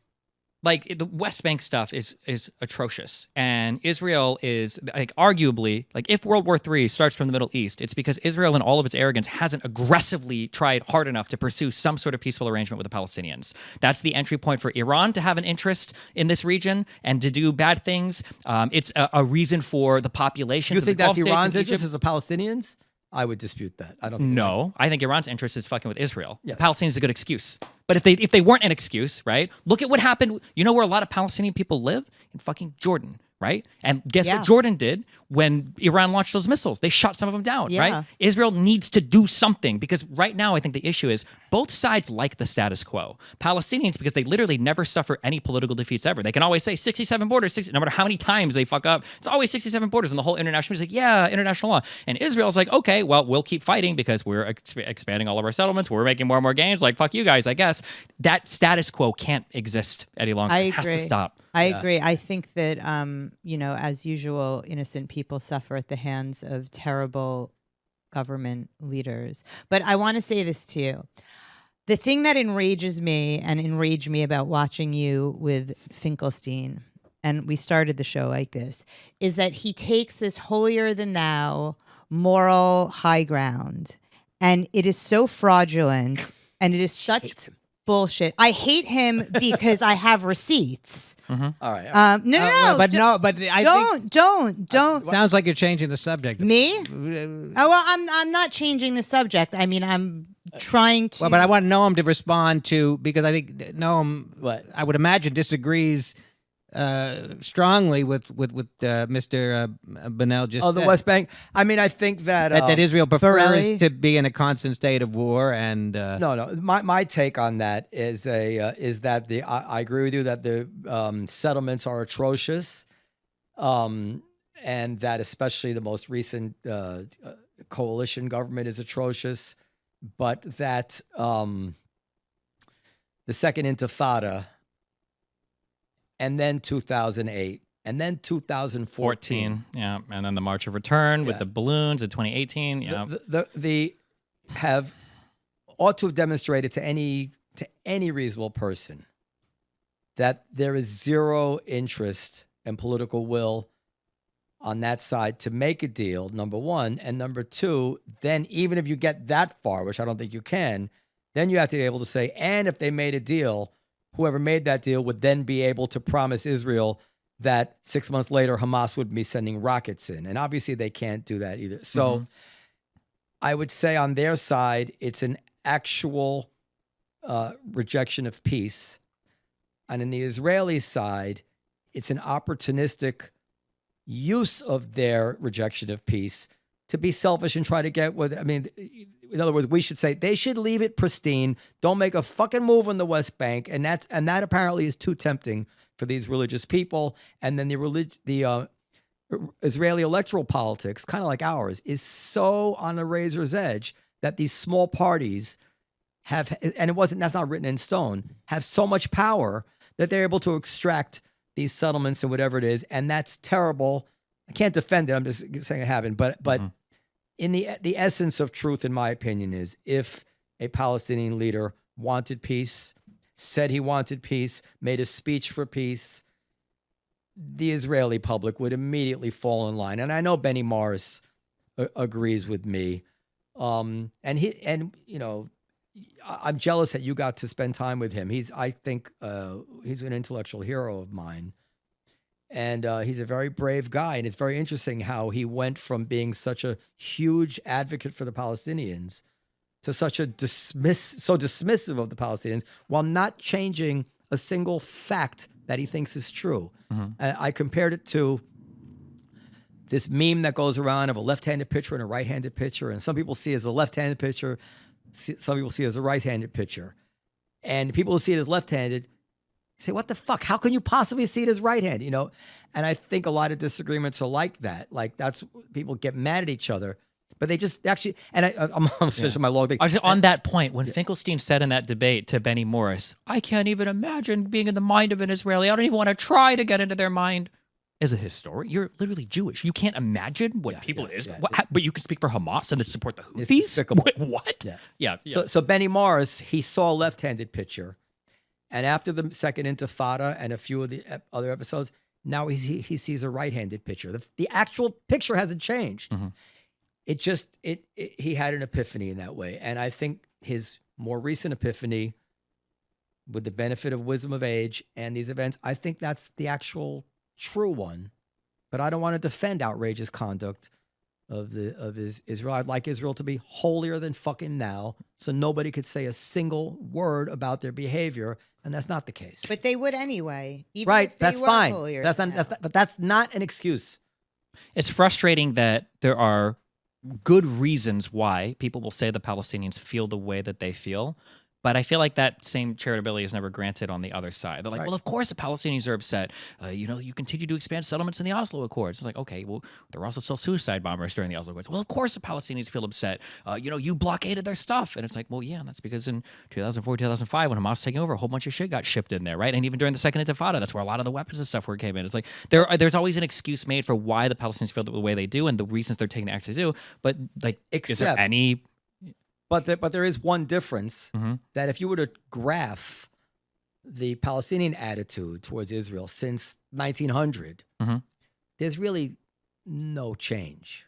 Like the West Bank stuff is atrocious, and Israel is like arguably, like if World War III starts from the Middle East, it's because Israel in all of its arrogance hasn't aggressively tried hard enough to pursue some sort of peaceful arrangement with the Palestinians. That's the entry point for Iran to have an interest in this region and to do bad things. It's a reason for the population. You think that's Iran's interest as the Palestinians? I would dispute that. I don't think No, I think Iran's interest is fucking with Israel. Yes. Palestine is a good excuse. But if they weren't an excuse, right? Look at what happened. You know where a lot of Palestinian people live? In fucking Jordan, right? And guess what Jordan did when Iran launched those missiles? They shot some of them down, right? Israel needs to do something, because right now I think the issue is both sides like the status quo. Palestinians, because they literally never suffer any political defeats ever. They can always say 67 borders, no matter how many times they fuck up, it's always 67 borders, and the whole international is like, yeah, international law. And Israel's like, okay, well, we'll keep fighting because we're expanding all of our settlements, we're making more and more gains, like, fuck you guys, I guess. That status quo can't exist any longer. It has to stop. I agree. I think that, as usual, innocent people suffer at the hands of terrible government leaders. But I want to say this to you. The thing that enraged me about watching you with Finkelstein, and we started the show like this, is that he takes this holier-than-thou moral high ground, and it is so fraudulent, and it is such bullshit. I hate him because I have receipts. Mm-hmm. All right. Don't. Sounds like you're changing the subject. Me? I'm not changing the subject. I mean, I'm trying to. Well, but I want Noam to respond to, because I think Noam, I would imagine, disagrees strongly with Mr. Bonnell just Oh, the said. West Bank. I mean, I think that That Israel prefers Borelli? to be in a constant state of war, and no. My take on that is that I agree with you that the settlements are atrocious, and that especially the most recent coalition government is atrocious, but that the Second Intifada, and then 2008, and then 2014. 14, yeah, and then the March of Return with Yeah. the balloons in 2018. Yeah, The ought to have demonstrated to any reasonable person that there is zero interest and political will on that side to make a deal, number one. And number two, then even if you get that far, which I don't think you can, then you have to be able to say, and if they made a deal, whoever made that deal would then be able to promise Israel that 6 months later Hamas would be sending rockets in. And obviously they can't do that either. So I would say on their side, it's an actual rejection of peace. And in the Israeli side, it's an opportunistic use of their rejection of peace to be selfish and try to get what, I mean, in other words, we should say they should leave it pristine. Don't make a fucking move on the West Bank. And that apparently is too tempting for these religious people. And then the Israeli electoral politics, kind of like ours, is so on a razor's edge that these small parties have, and that's not written in stone, have so much power that they're able to extract these settlements and whatever it is. And that's terrible. I can't defend it. I'm just saying it happened. But in the essence of truth, in my opinion, is if a Palestinian leader wanted peace, said he wanted peace, made a speech for peace, the Israeli public would immediately fall in line. And I know Benny Morris agrees with me. I'm jealous that you got to spend time with him. I think he's an intellectual hero of mine. And he's a very brave guy. And it's very interesting how he went from being such a huge advocate for the Palestinians to such a dismissive of the Palestinians while not changing a single fact that he thinks is true. I compared it to this meme that goes around of a left-handed pitcher and a right-handed pitcher. And some people see it as a left-handed pitcher. Some people see it as a right-handed pitcher. And people who see it as left-handed say, what the fuck? How can you possibly see it as right-handed? You know? And I think a lot of disagreements are like that. Like that's people get mad at each other, but they just actually, and I'm finishing my long thing. On that point, when Finkelstein said in that debate to Benny Morris, I can't even imagine being in the mind of an Israeli. I don't even want to try to get into their mind. As a historian, you're literally Jewish. You can't imagine what people is. But you can speak for Hamas and then support the Houthis? despicable. Wait, what? Yeah. So Benny Morris, he saw a left-handed pitcher. And after the Second Intifada and a few of the other episodes, now he sees a right-handed pitcher. The actual picture hasn't changed. It just, he had an epiphany in that way. And I think his more recent epiphany, with the benefit of wisdom of age and these events, I think that's the actual true one. But I don't want to defend outrageous conduct of Israel. I'd like Israel to be holier than fucking now, so nobody could say a single word about their behavior, and that's not the case. But they would anyway. Even Right? if they That's were fine. holier That's than not. thou. But that's not an excuse. It's frustrating that there are good reasons why people will say the Palestinians feel the way that they feel. But I feel like that same charitability is never granted on the other side. They're like, well, of course the Palestinians are upset. You continue to expand settlements in the Oslo Accords. It's like, okay, well, there were also still suicide bombers during the Oslo Accords. Well, of course the Palestinians feel upset. You blockaded their stuff. And it's like, well, yeah, that's because in 2004, 2005, when Hamas was taking over, a whole bunch of shit got shipped in there, right? And even during the Second Intifada, that's where a lot of the weapons and stuff came in. It's like there's always an excuse made for why the Palestinians feel the way they do and the reasons they're taking the action to do. But like, is there Except- any... But there is one difference that if you were to graph the Palestinian attitude towards Israel since 1900, there's really no change.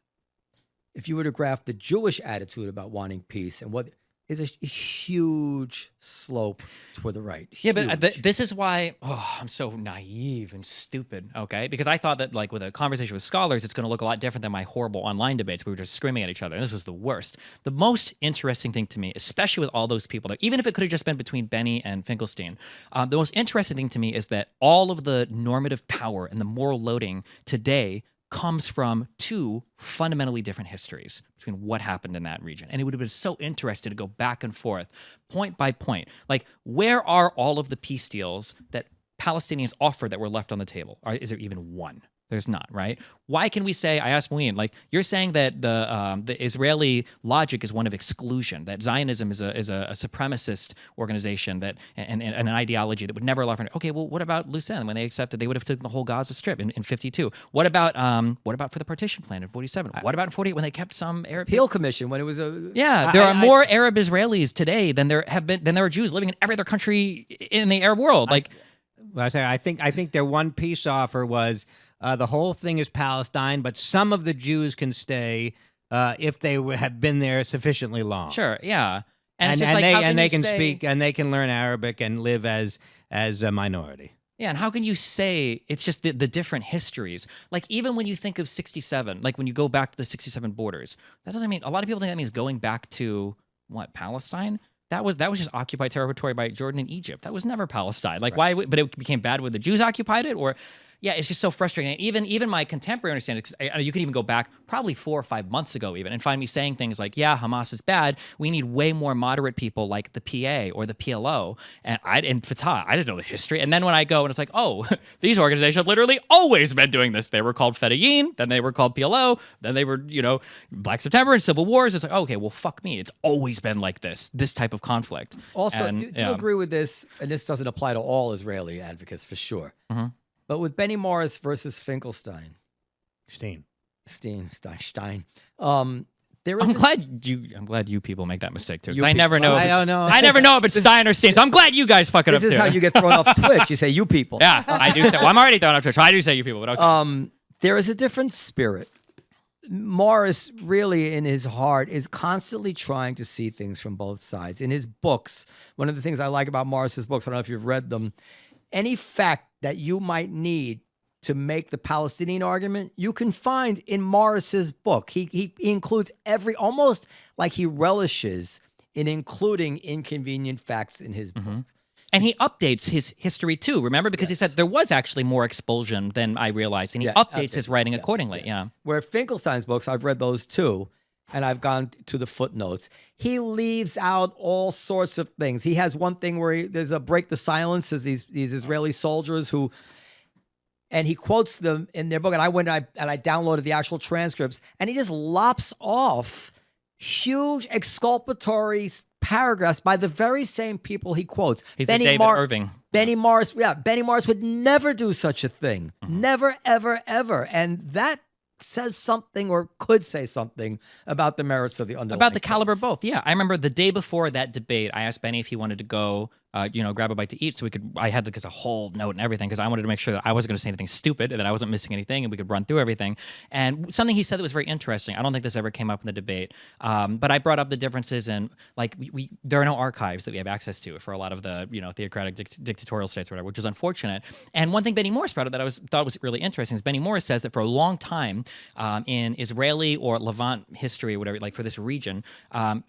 If you were to graph the Jewish attitude about wanting peace and what is a huge slope toward the right. Yeah, but Huge. this is why I'm so naive and stupid, okay? Because I thought that, like, with a conversation with scholars, it's going to look a lot different than my horrible online debates. We were just screaming at each other, and this was the worst. The most interesting thing to me, especially with all those people there, even if it could have just been between Benny and Finkelstein, the most interesting thing to me is that all of the normative power and the moral loading today comes from two fundamentally different histories between what happened in that region. And it would have been so interesting to go back and forth, point by point. Like, where are all of the peace deals that Palestinians offered that were left on the table? Is there even one? There's not, right? Why can we say, I asked Moeen, like, you're saying that the Israeli logic is one of exclusion, that Zionism is a supremacist organization that and an ideology that would never allow for. Okay, well, what about Lucen when they accepted they would have taken the whole Gaza Strip in 52? What about for the partition plan in 47? What about in 48 when they kept some Arab Peel Commission when it was a Yeah, there are more Arab Israelis today than there are Jews living in every other country in the Arab world. Like, I think their one peace offer was the whole thing is Palestine, but some of the Jews can stay if they have been there sufficiently long. sure, yeah, And it's just like, how they you can say- speak and they can learn Arabic and live as a minority. Yeah, and how can you say it's just the different histories? Like, even when you think of 67, like when you go back to the 67 borders, that doesn't mean, a lot of people think that means going back to, what, Palestine? That was just occupied territory by Jordan and Egypt. That was never Palestine. Like, why? But it became bad when the Jews occupied it, or yeah, it's just so frustrating. And even my contemporary understanding, 'cause you could even go back probably 4 or 5 months ago even and find me saying things like, yeah, Hamas is bad. We need way more moderate people like the PA or the PLO and Fatah. I didn't know the history. And then when I go and it's like, oh, these organizations have literally always been doing this. They were called Fedayeen, then they were called PLO, then they were, Black September and Civil Wars. It's like, okay, well, fuck me. It's always been like this type of conflict. Also, And, do you agree with this? And this doesn't apply to all Israeli advocates for sure. But with Benny Morris versus Finkelstein, Stein. there is I'm glad you people make that mistake too. 'Cause You I never people. know. I don't know. I never know if it's Stein or Stein. So I'm glad you guys fuck it this up is too. how you get thrown off Twitch. You say you people. Yeah, I do say. Well, I'm already thrown off Twitch. I do say you people, but okay. There is a different spirit. Morris really in his heart is constantly trying to see things from both sides. In his books, one of the things I like about Morris's books, I don't know if you've read them, any fact that you might need to make the Palestinian argument, you can find in Morris's book. He includes almost like he relishes in including inconvenient facts in his books. And he updates his history too. Remember, because he said there was actually more expulsion than I realized, and he updates his writing accordingly. Yeah. Where Finkelstein's books, I've read those too, and I've gone to the footnotes. He leaves out all sorts of things. He has one thing where there's a break the silence as these Israeli soldiers who, and he quotes them in their book. And I went and I downloaded the actual transcripts, and he just lops off huge exculpatory paragraphs by the very same people he quotes. He's a David Irving. Benny Morris would never do such a thing. Never, ever, ever. And that says something or could say something about the merits of the underlying About the caliber of case. both. Yeah. I remember the day before that debate, I asked Benny if he wanted to go, grab a bite to eat so I had a whole note and everything because I wanted to make sure that I wasn't going to say anything stupid and that I wasn't missing anything and we could run through everything. And something he said that was very interesting, I don't think this ever came up in the debate, but I brought up the differences in, like, there are no archives that we have access to for a lot of the, theocratic dictatorial states or whatever, which is unfortunate. And one thing Benny Morris brought up that I thought was really interesting is Benny Morris says that for a long time in Israeli or Levant history or whatever, like for this region,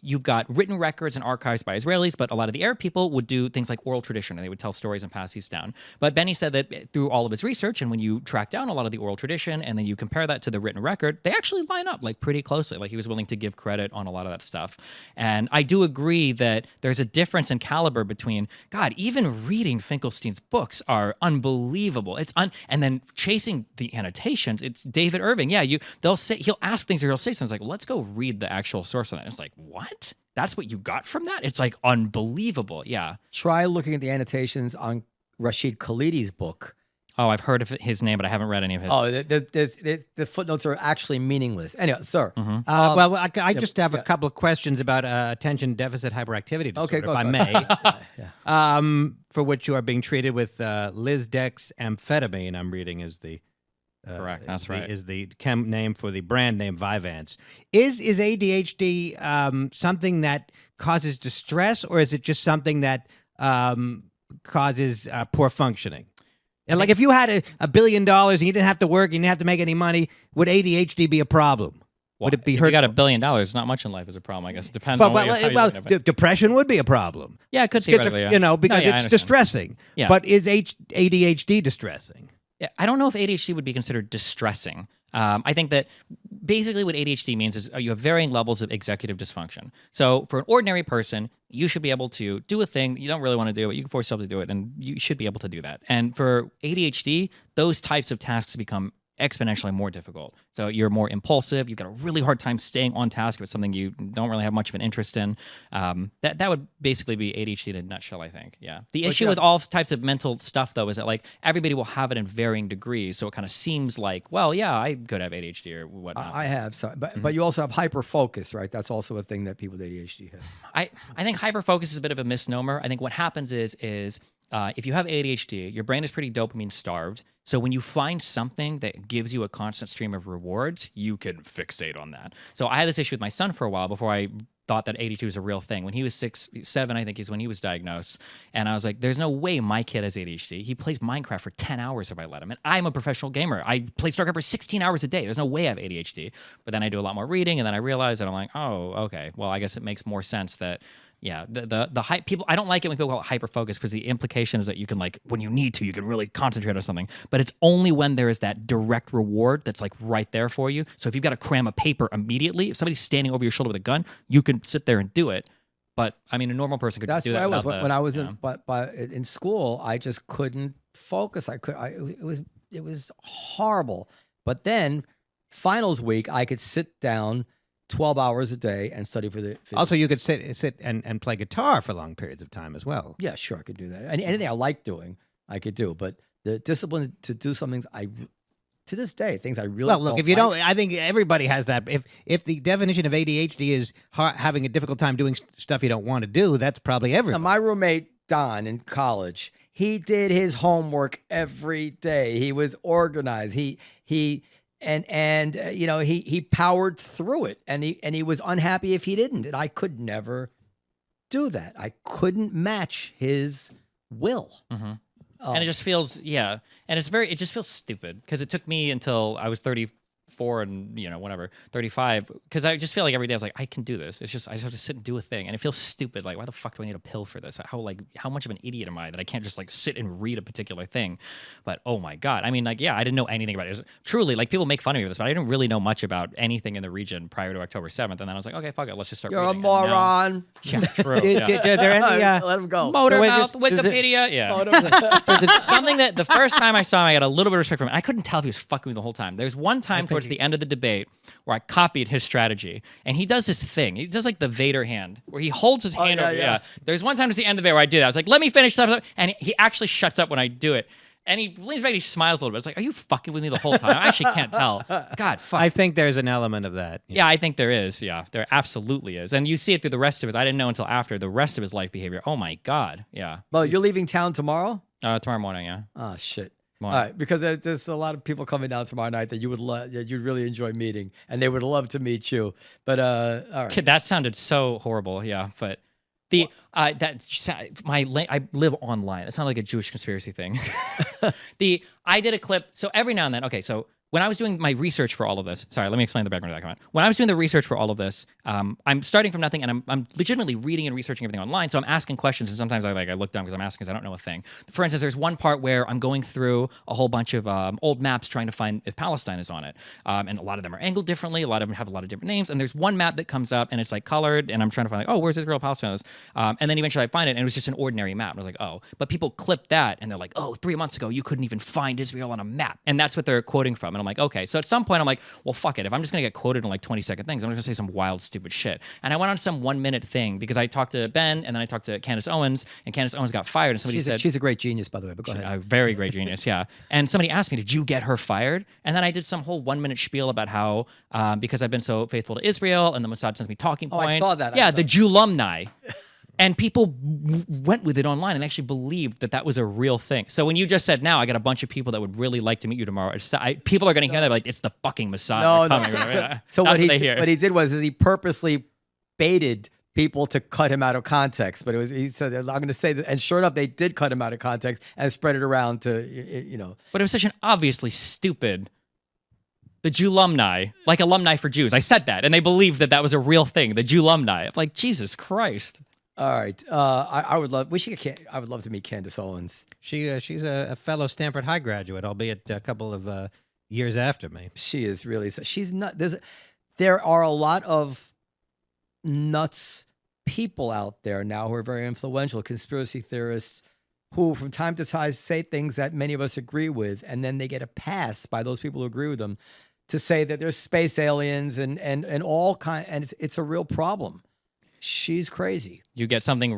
you've got written records and archives by Israelis, but a lot of the Arab people would do things like oral tradition, and they would tell stories and pass these down. But Benny said that through all of his research, and when you track down a lot of the oral tradition, and then you compare that to the written record, they actually line up like pretty closely. Like he was willing to give credit on a lot of that stuff. And I do agree that there's a difference in caliber between, God, even reading Finkelstein's books are unbelievable. And then chasing the annotations, it's David Irving. Yeah, he'll ask things or he'll say something like, let's go read the actual source of that. And it's like, what? That's what you got from that? It's like unbelievable. Yeah. Try looking at the annotations on Rashid Khalidi's book. Oh, I've heard of his name, but I haven't read any of his. Oh, the footnotes are actually meaningless. Anyway, sir. Well, I just have a couple of questions about attention deficit hyperactivity disorder, Okay, go if I ahead. may. For which you are being treated with Lisdex amphetamine, I'm reading is the... Correct, that's right. Is the name for the brand name Vyvanse. Is ADHD something that causes distress, or is it just something that causes poor functioning? And like, if you had $1 billion and you didn't have to work, and you didn't have to make any money, would ADHD be a problem? Would it be if hurt? you got $1 billion, not much in life is a problem. I guess it depends on how you're looking at it. Depression would be a problem. Yeah, it could theoretically, yeah. You know, because No, yeah, I it's understand. distressing. Yeah. But is ADHD distressing? Yeah, I don't know if ADHD would be considered distressing. I think that basically what ADHD means is you have varying levels of executive dysfunction. So for an ordinary person, you should be able to do a thing that you don't really want to do, but you can force yourself to do it, and you should be able to do that. And for ADHD, those types of tasks become exponentially more difficult. So you're more impulsive. You've got a really hard time staying on task if it's something you don't really have much of an interest in. That would basically be ADHD in a nutshell, I think. Yeah. The issue with all types of mental stuff, though, is that like everybody will have it in varying degrees. So it kind of seems like, well, yeah, I could have ADHD or whatnot. I have, so, but you also have hyper focus, right? That's also a thing that people with ADHD have. I think hyperfocus is a bit of a misnomer. I think what happens is if you have ADHD, your brain is pretty dopamine starved. So when you find something that gives you a constant stream of rewards, you can fixate on that. So I had this issue with my son for a while before I thought that ADHD was a real thing. When he was 7, I think is when he was diagnosed. And I was like, there's no way my kid has ADHD. He plays Minecraft for 10 hours if I let him. And I'm a professional gamer. I play StarCraft for 16 hours a day. There's no way I have ADHD. But then I do a lot more reading, and then I realized that I'm like, oh, okay. Well, I guess it makes more sense that the hype people. I don't like it when people call it hyper focus, because the implication is that you can, like, when you need to, you can really concentrate on something. But it's only when there is that direct reward that's like right there for you. So if you've got to cram a paper immediately, if somebody's standing over your shoulder with a gun, you can sit there and do it. But I mean, a normal person could That's do what that. I was without when I was the, in school. I just couldn't focus. It was horrible. But then finals week, I could sit down 12 hours a day and study for the. Also, you could sit and play guitar for long periods of time as well. Yeah, sure, I could do that. Anything I like doing, I could do. But the discipline to do some things, to this day, things I really Well, look, if you like. don't, I think everybody has that. If the definition of ADHD is having a difficult time doing stuff you don't want to do, that's probably Now, everybody. my roommate Don in college, he did his homework every day. He was organized. He powered through it, and he was unhappy if he didn't. And I could never do that. I couldn't match his will. Mm-hmm. And it just feels, and it just feels stupid, because it took me until I was 34 and 35, because I just feel like every day I was like, I can do this. It's just I just have to sit and do a thing, and it feels stupid. Like, why the fuck do I need a pill for this? How much of an idiot am I that I can't just like sit and read a particular thing? But oh my god, I mean, like, yeah, I didn't know anything about it. It was, truly, like, people make fun of me for this, but I didn't really know much about anything in the region prior to October 7th. And then I was like, okay, fuck it, let's just start. You're a reading. And now- moron. Yeah, true. Did there any? Let him go. Motormouth, Wait, does it- Wikipedia, something that the first time I saw him, I got a little bit of respect for him. I couldn't tell if he was fucking me the whole time. There's one time towards the end of the debate where I copied his strategy, and he does this thing. He does like the Vader hand, where he holds his hand over. Yeah. There's one time towards the end of the debate where I do that. I was like, let me finish stuff, and he actually shuts up when I do it. And he leans back and he smiles a little bit. It's like, are you fucking with me the whole time? I actually can't tell. God, fuck. I think there's an element of that. Yeah, I think there is. Yeah, there absolutely is. And you see it through the rest of his. I didn't know until after the rest of his life behavior. Oh my God. Yeah. Well, you're leaving town tomorrow? Tomorrow morning. Yeah. Oh shit. Why? All right, because there's a lot of people coming down tomorrow night that you would you'd really enjoy meeting, and they would love to meet you. But all right. Kid, that sounded so horrible. Yeah, but I live online. It sounded like a Jewish conspiracy thing. I did a clip. So every now and then, okay, so when I was doing my research for all of this, sorry, let me explain the background of that comment. When I was doing the research for all of this, I'm starting from nothing, and I'm legitimately reading and researching everything online. So I'm asking questions, and sometimes I look down because I'm asking because I don't know a thing. For instance, there's one part where I'm going through a whole bunch of old maps trying to find if Palestine is on it, and a lot of them are angled differently. A lot of them have a lot of different names, and there's one map that comes up, and it's like colored, and I'm trying to find where's Israel, Palestine? And then eventually I find it, and it was just an ordinary map, and I was like, oh, but people clip that, and they're like, 3 months ago you couldn't even find Israel on a map, and that's what they're quoting from, and I'm like, okay, so at some point I'm like, well, fuck it. If I'm just gonna get quoted in like 20-second things, I'm just gonna say some wild, stupid shit. And I went on some 1-minute thing because I talked to Ben and then I talked to Candace Owens, and Candace Owens got fired, and somebody said she's a great genius, by the way. But go ahead. a very great genius, yeah. And somebody asked me, did you get her fired? And then I did some whole 1-minute spiel about how because I've been so faithful to Israel and the Mossad sends me talking points. I saw that. Yeah, the Jew-lumni. And people went with it online and actually believed that was a real thing. So when you just said, now I got a bunch of people that would really like to meet you tomorrow, people are going to hear that like, it's the fucking Mossad. No. So what he did was he purposely baited people to cut him out of context. But he said, I'm going to say that. And sure enough, they did cut him out of context and spread it around to, But it was such an obviously stupid. The Jewlumni, like alumni for Jews. I said that, and they believed that was a real thing. The Jewlumni. Like, Jesus Christ. All right. I would love to meet Candace Owens. She's a fellow Stanford High graduate, albeit a couple of years after me. She is really. She's not. There are a lot of nuts people out there now who are very influential, conspiracy theorists, who from time to time say things that many of us agree with, and then they get a pass by those people who agree with them to say that there's space aliens and all kind, and it's a real problem. She's crazy. You get something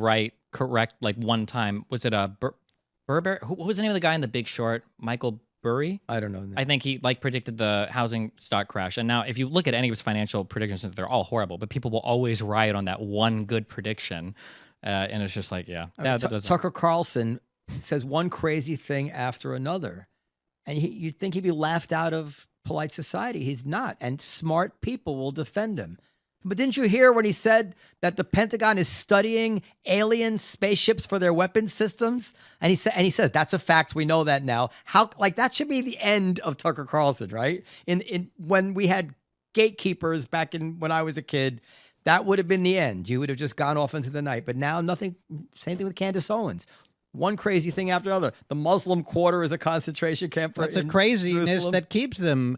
correct, like one time. Was it a Burberry? What was the name of the guy in The Big Short? Michael Burry? I don't know. I think he predicted the housing stock crash. And now if you look at any of his financial predictions, they're all horrible, but people will always riot on that one good prediction. And it's just like, Tucker Carlson says one crazy thing after another. And you'd think he'd be laughed out of polite society. He's not. And smart people will defend him. But didn't you hear when he said that the Pentagon is studying alien spaceships for their weapons systems? And he says that's a fact. We know that now. That should be the end of Tucker Carlson, right? When we had gatekeepers back when I was a kid, that would have been the end. You would have just gone off into the night. But now nothing. Same thing with Candace Owens. One crazy thing after another. The Muslim Quarter is a concentration camp. That's a craziness that keeps them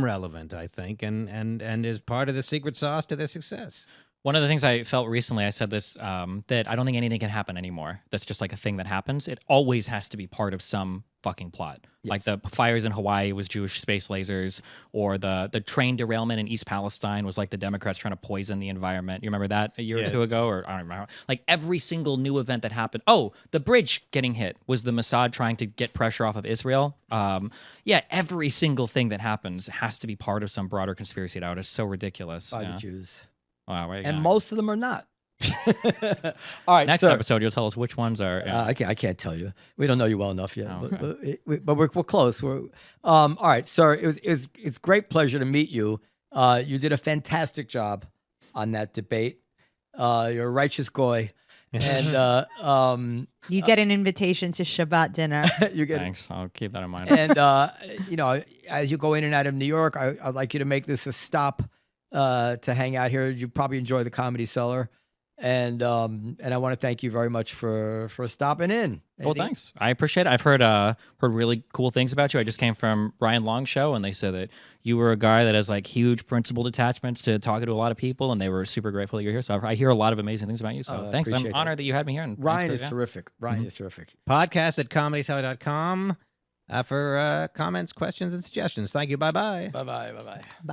relevant, I think, and is part of the secret sauce to their success. One of the things I felt recently, I said this, that I don't think anything can happen anymore. That's just like a thing that happens. It always has to be part of some fucking plot. Yes. Like the fires in Hawaii was Jewish space lasers, or the train derailment in East Palestine was like the Democrats trying to poison the environment. You remember that a year or two ago? Or I don't remember. Like every single new event that happened. Oh, the bridge getting hit was the Mossad trying to get pressure off of Israel. Every single thing that happens has to be part of some broader conspiracy. It's so ridiculous. By the Jews. Wow, and most of them are not. All right. Next episode, you'll tell us which ones are. I can't tell you. We don't know you well enough yet, Oh, okay. but we're close. All right, sir. It's great pleasure to meet you. You did a fantastic job on that debate. You're a righteous goy, and You get an invitation to Shabbat dinner. Thanks. I'll keep that in mind. And as you go in and out of New York, I'd like you to make this a stop to hang out here. You probably enjoy the Comedy Cellar. And I want to thank you very much for stopping in. Well, thanks. I appreciate it. I've heard really cool things about you. I just came from Ryan Long's show, and they said that you were a guy that has like huge principled attachments to talking to a lot of people, and they were super grateful that you're here. So I hear a lot of amazing things about you. So thanks. I'm honored that you had me here. And Ryan is terrific. Ryan is terrific. Podcast at comedycellar.com for comments, questions, and suggestions. Thank you. Bye-bye. Bye-bye. Bye-bye. Bye.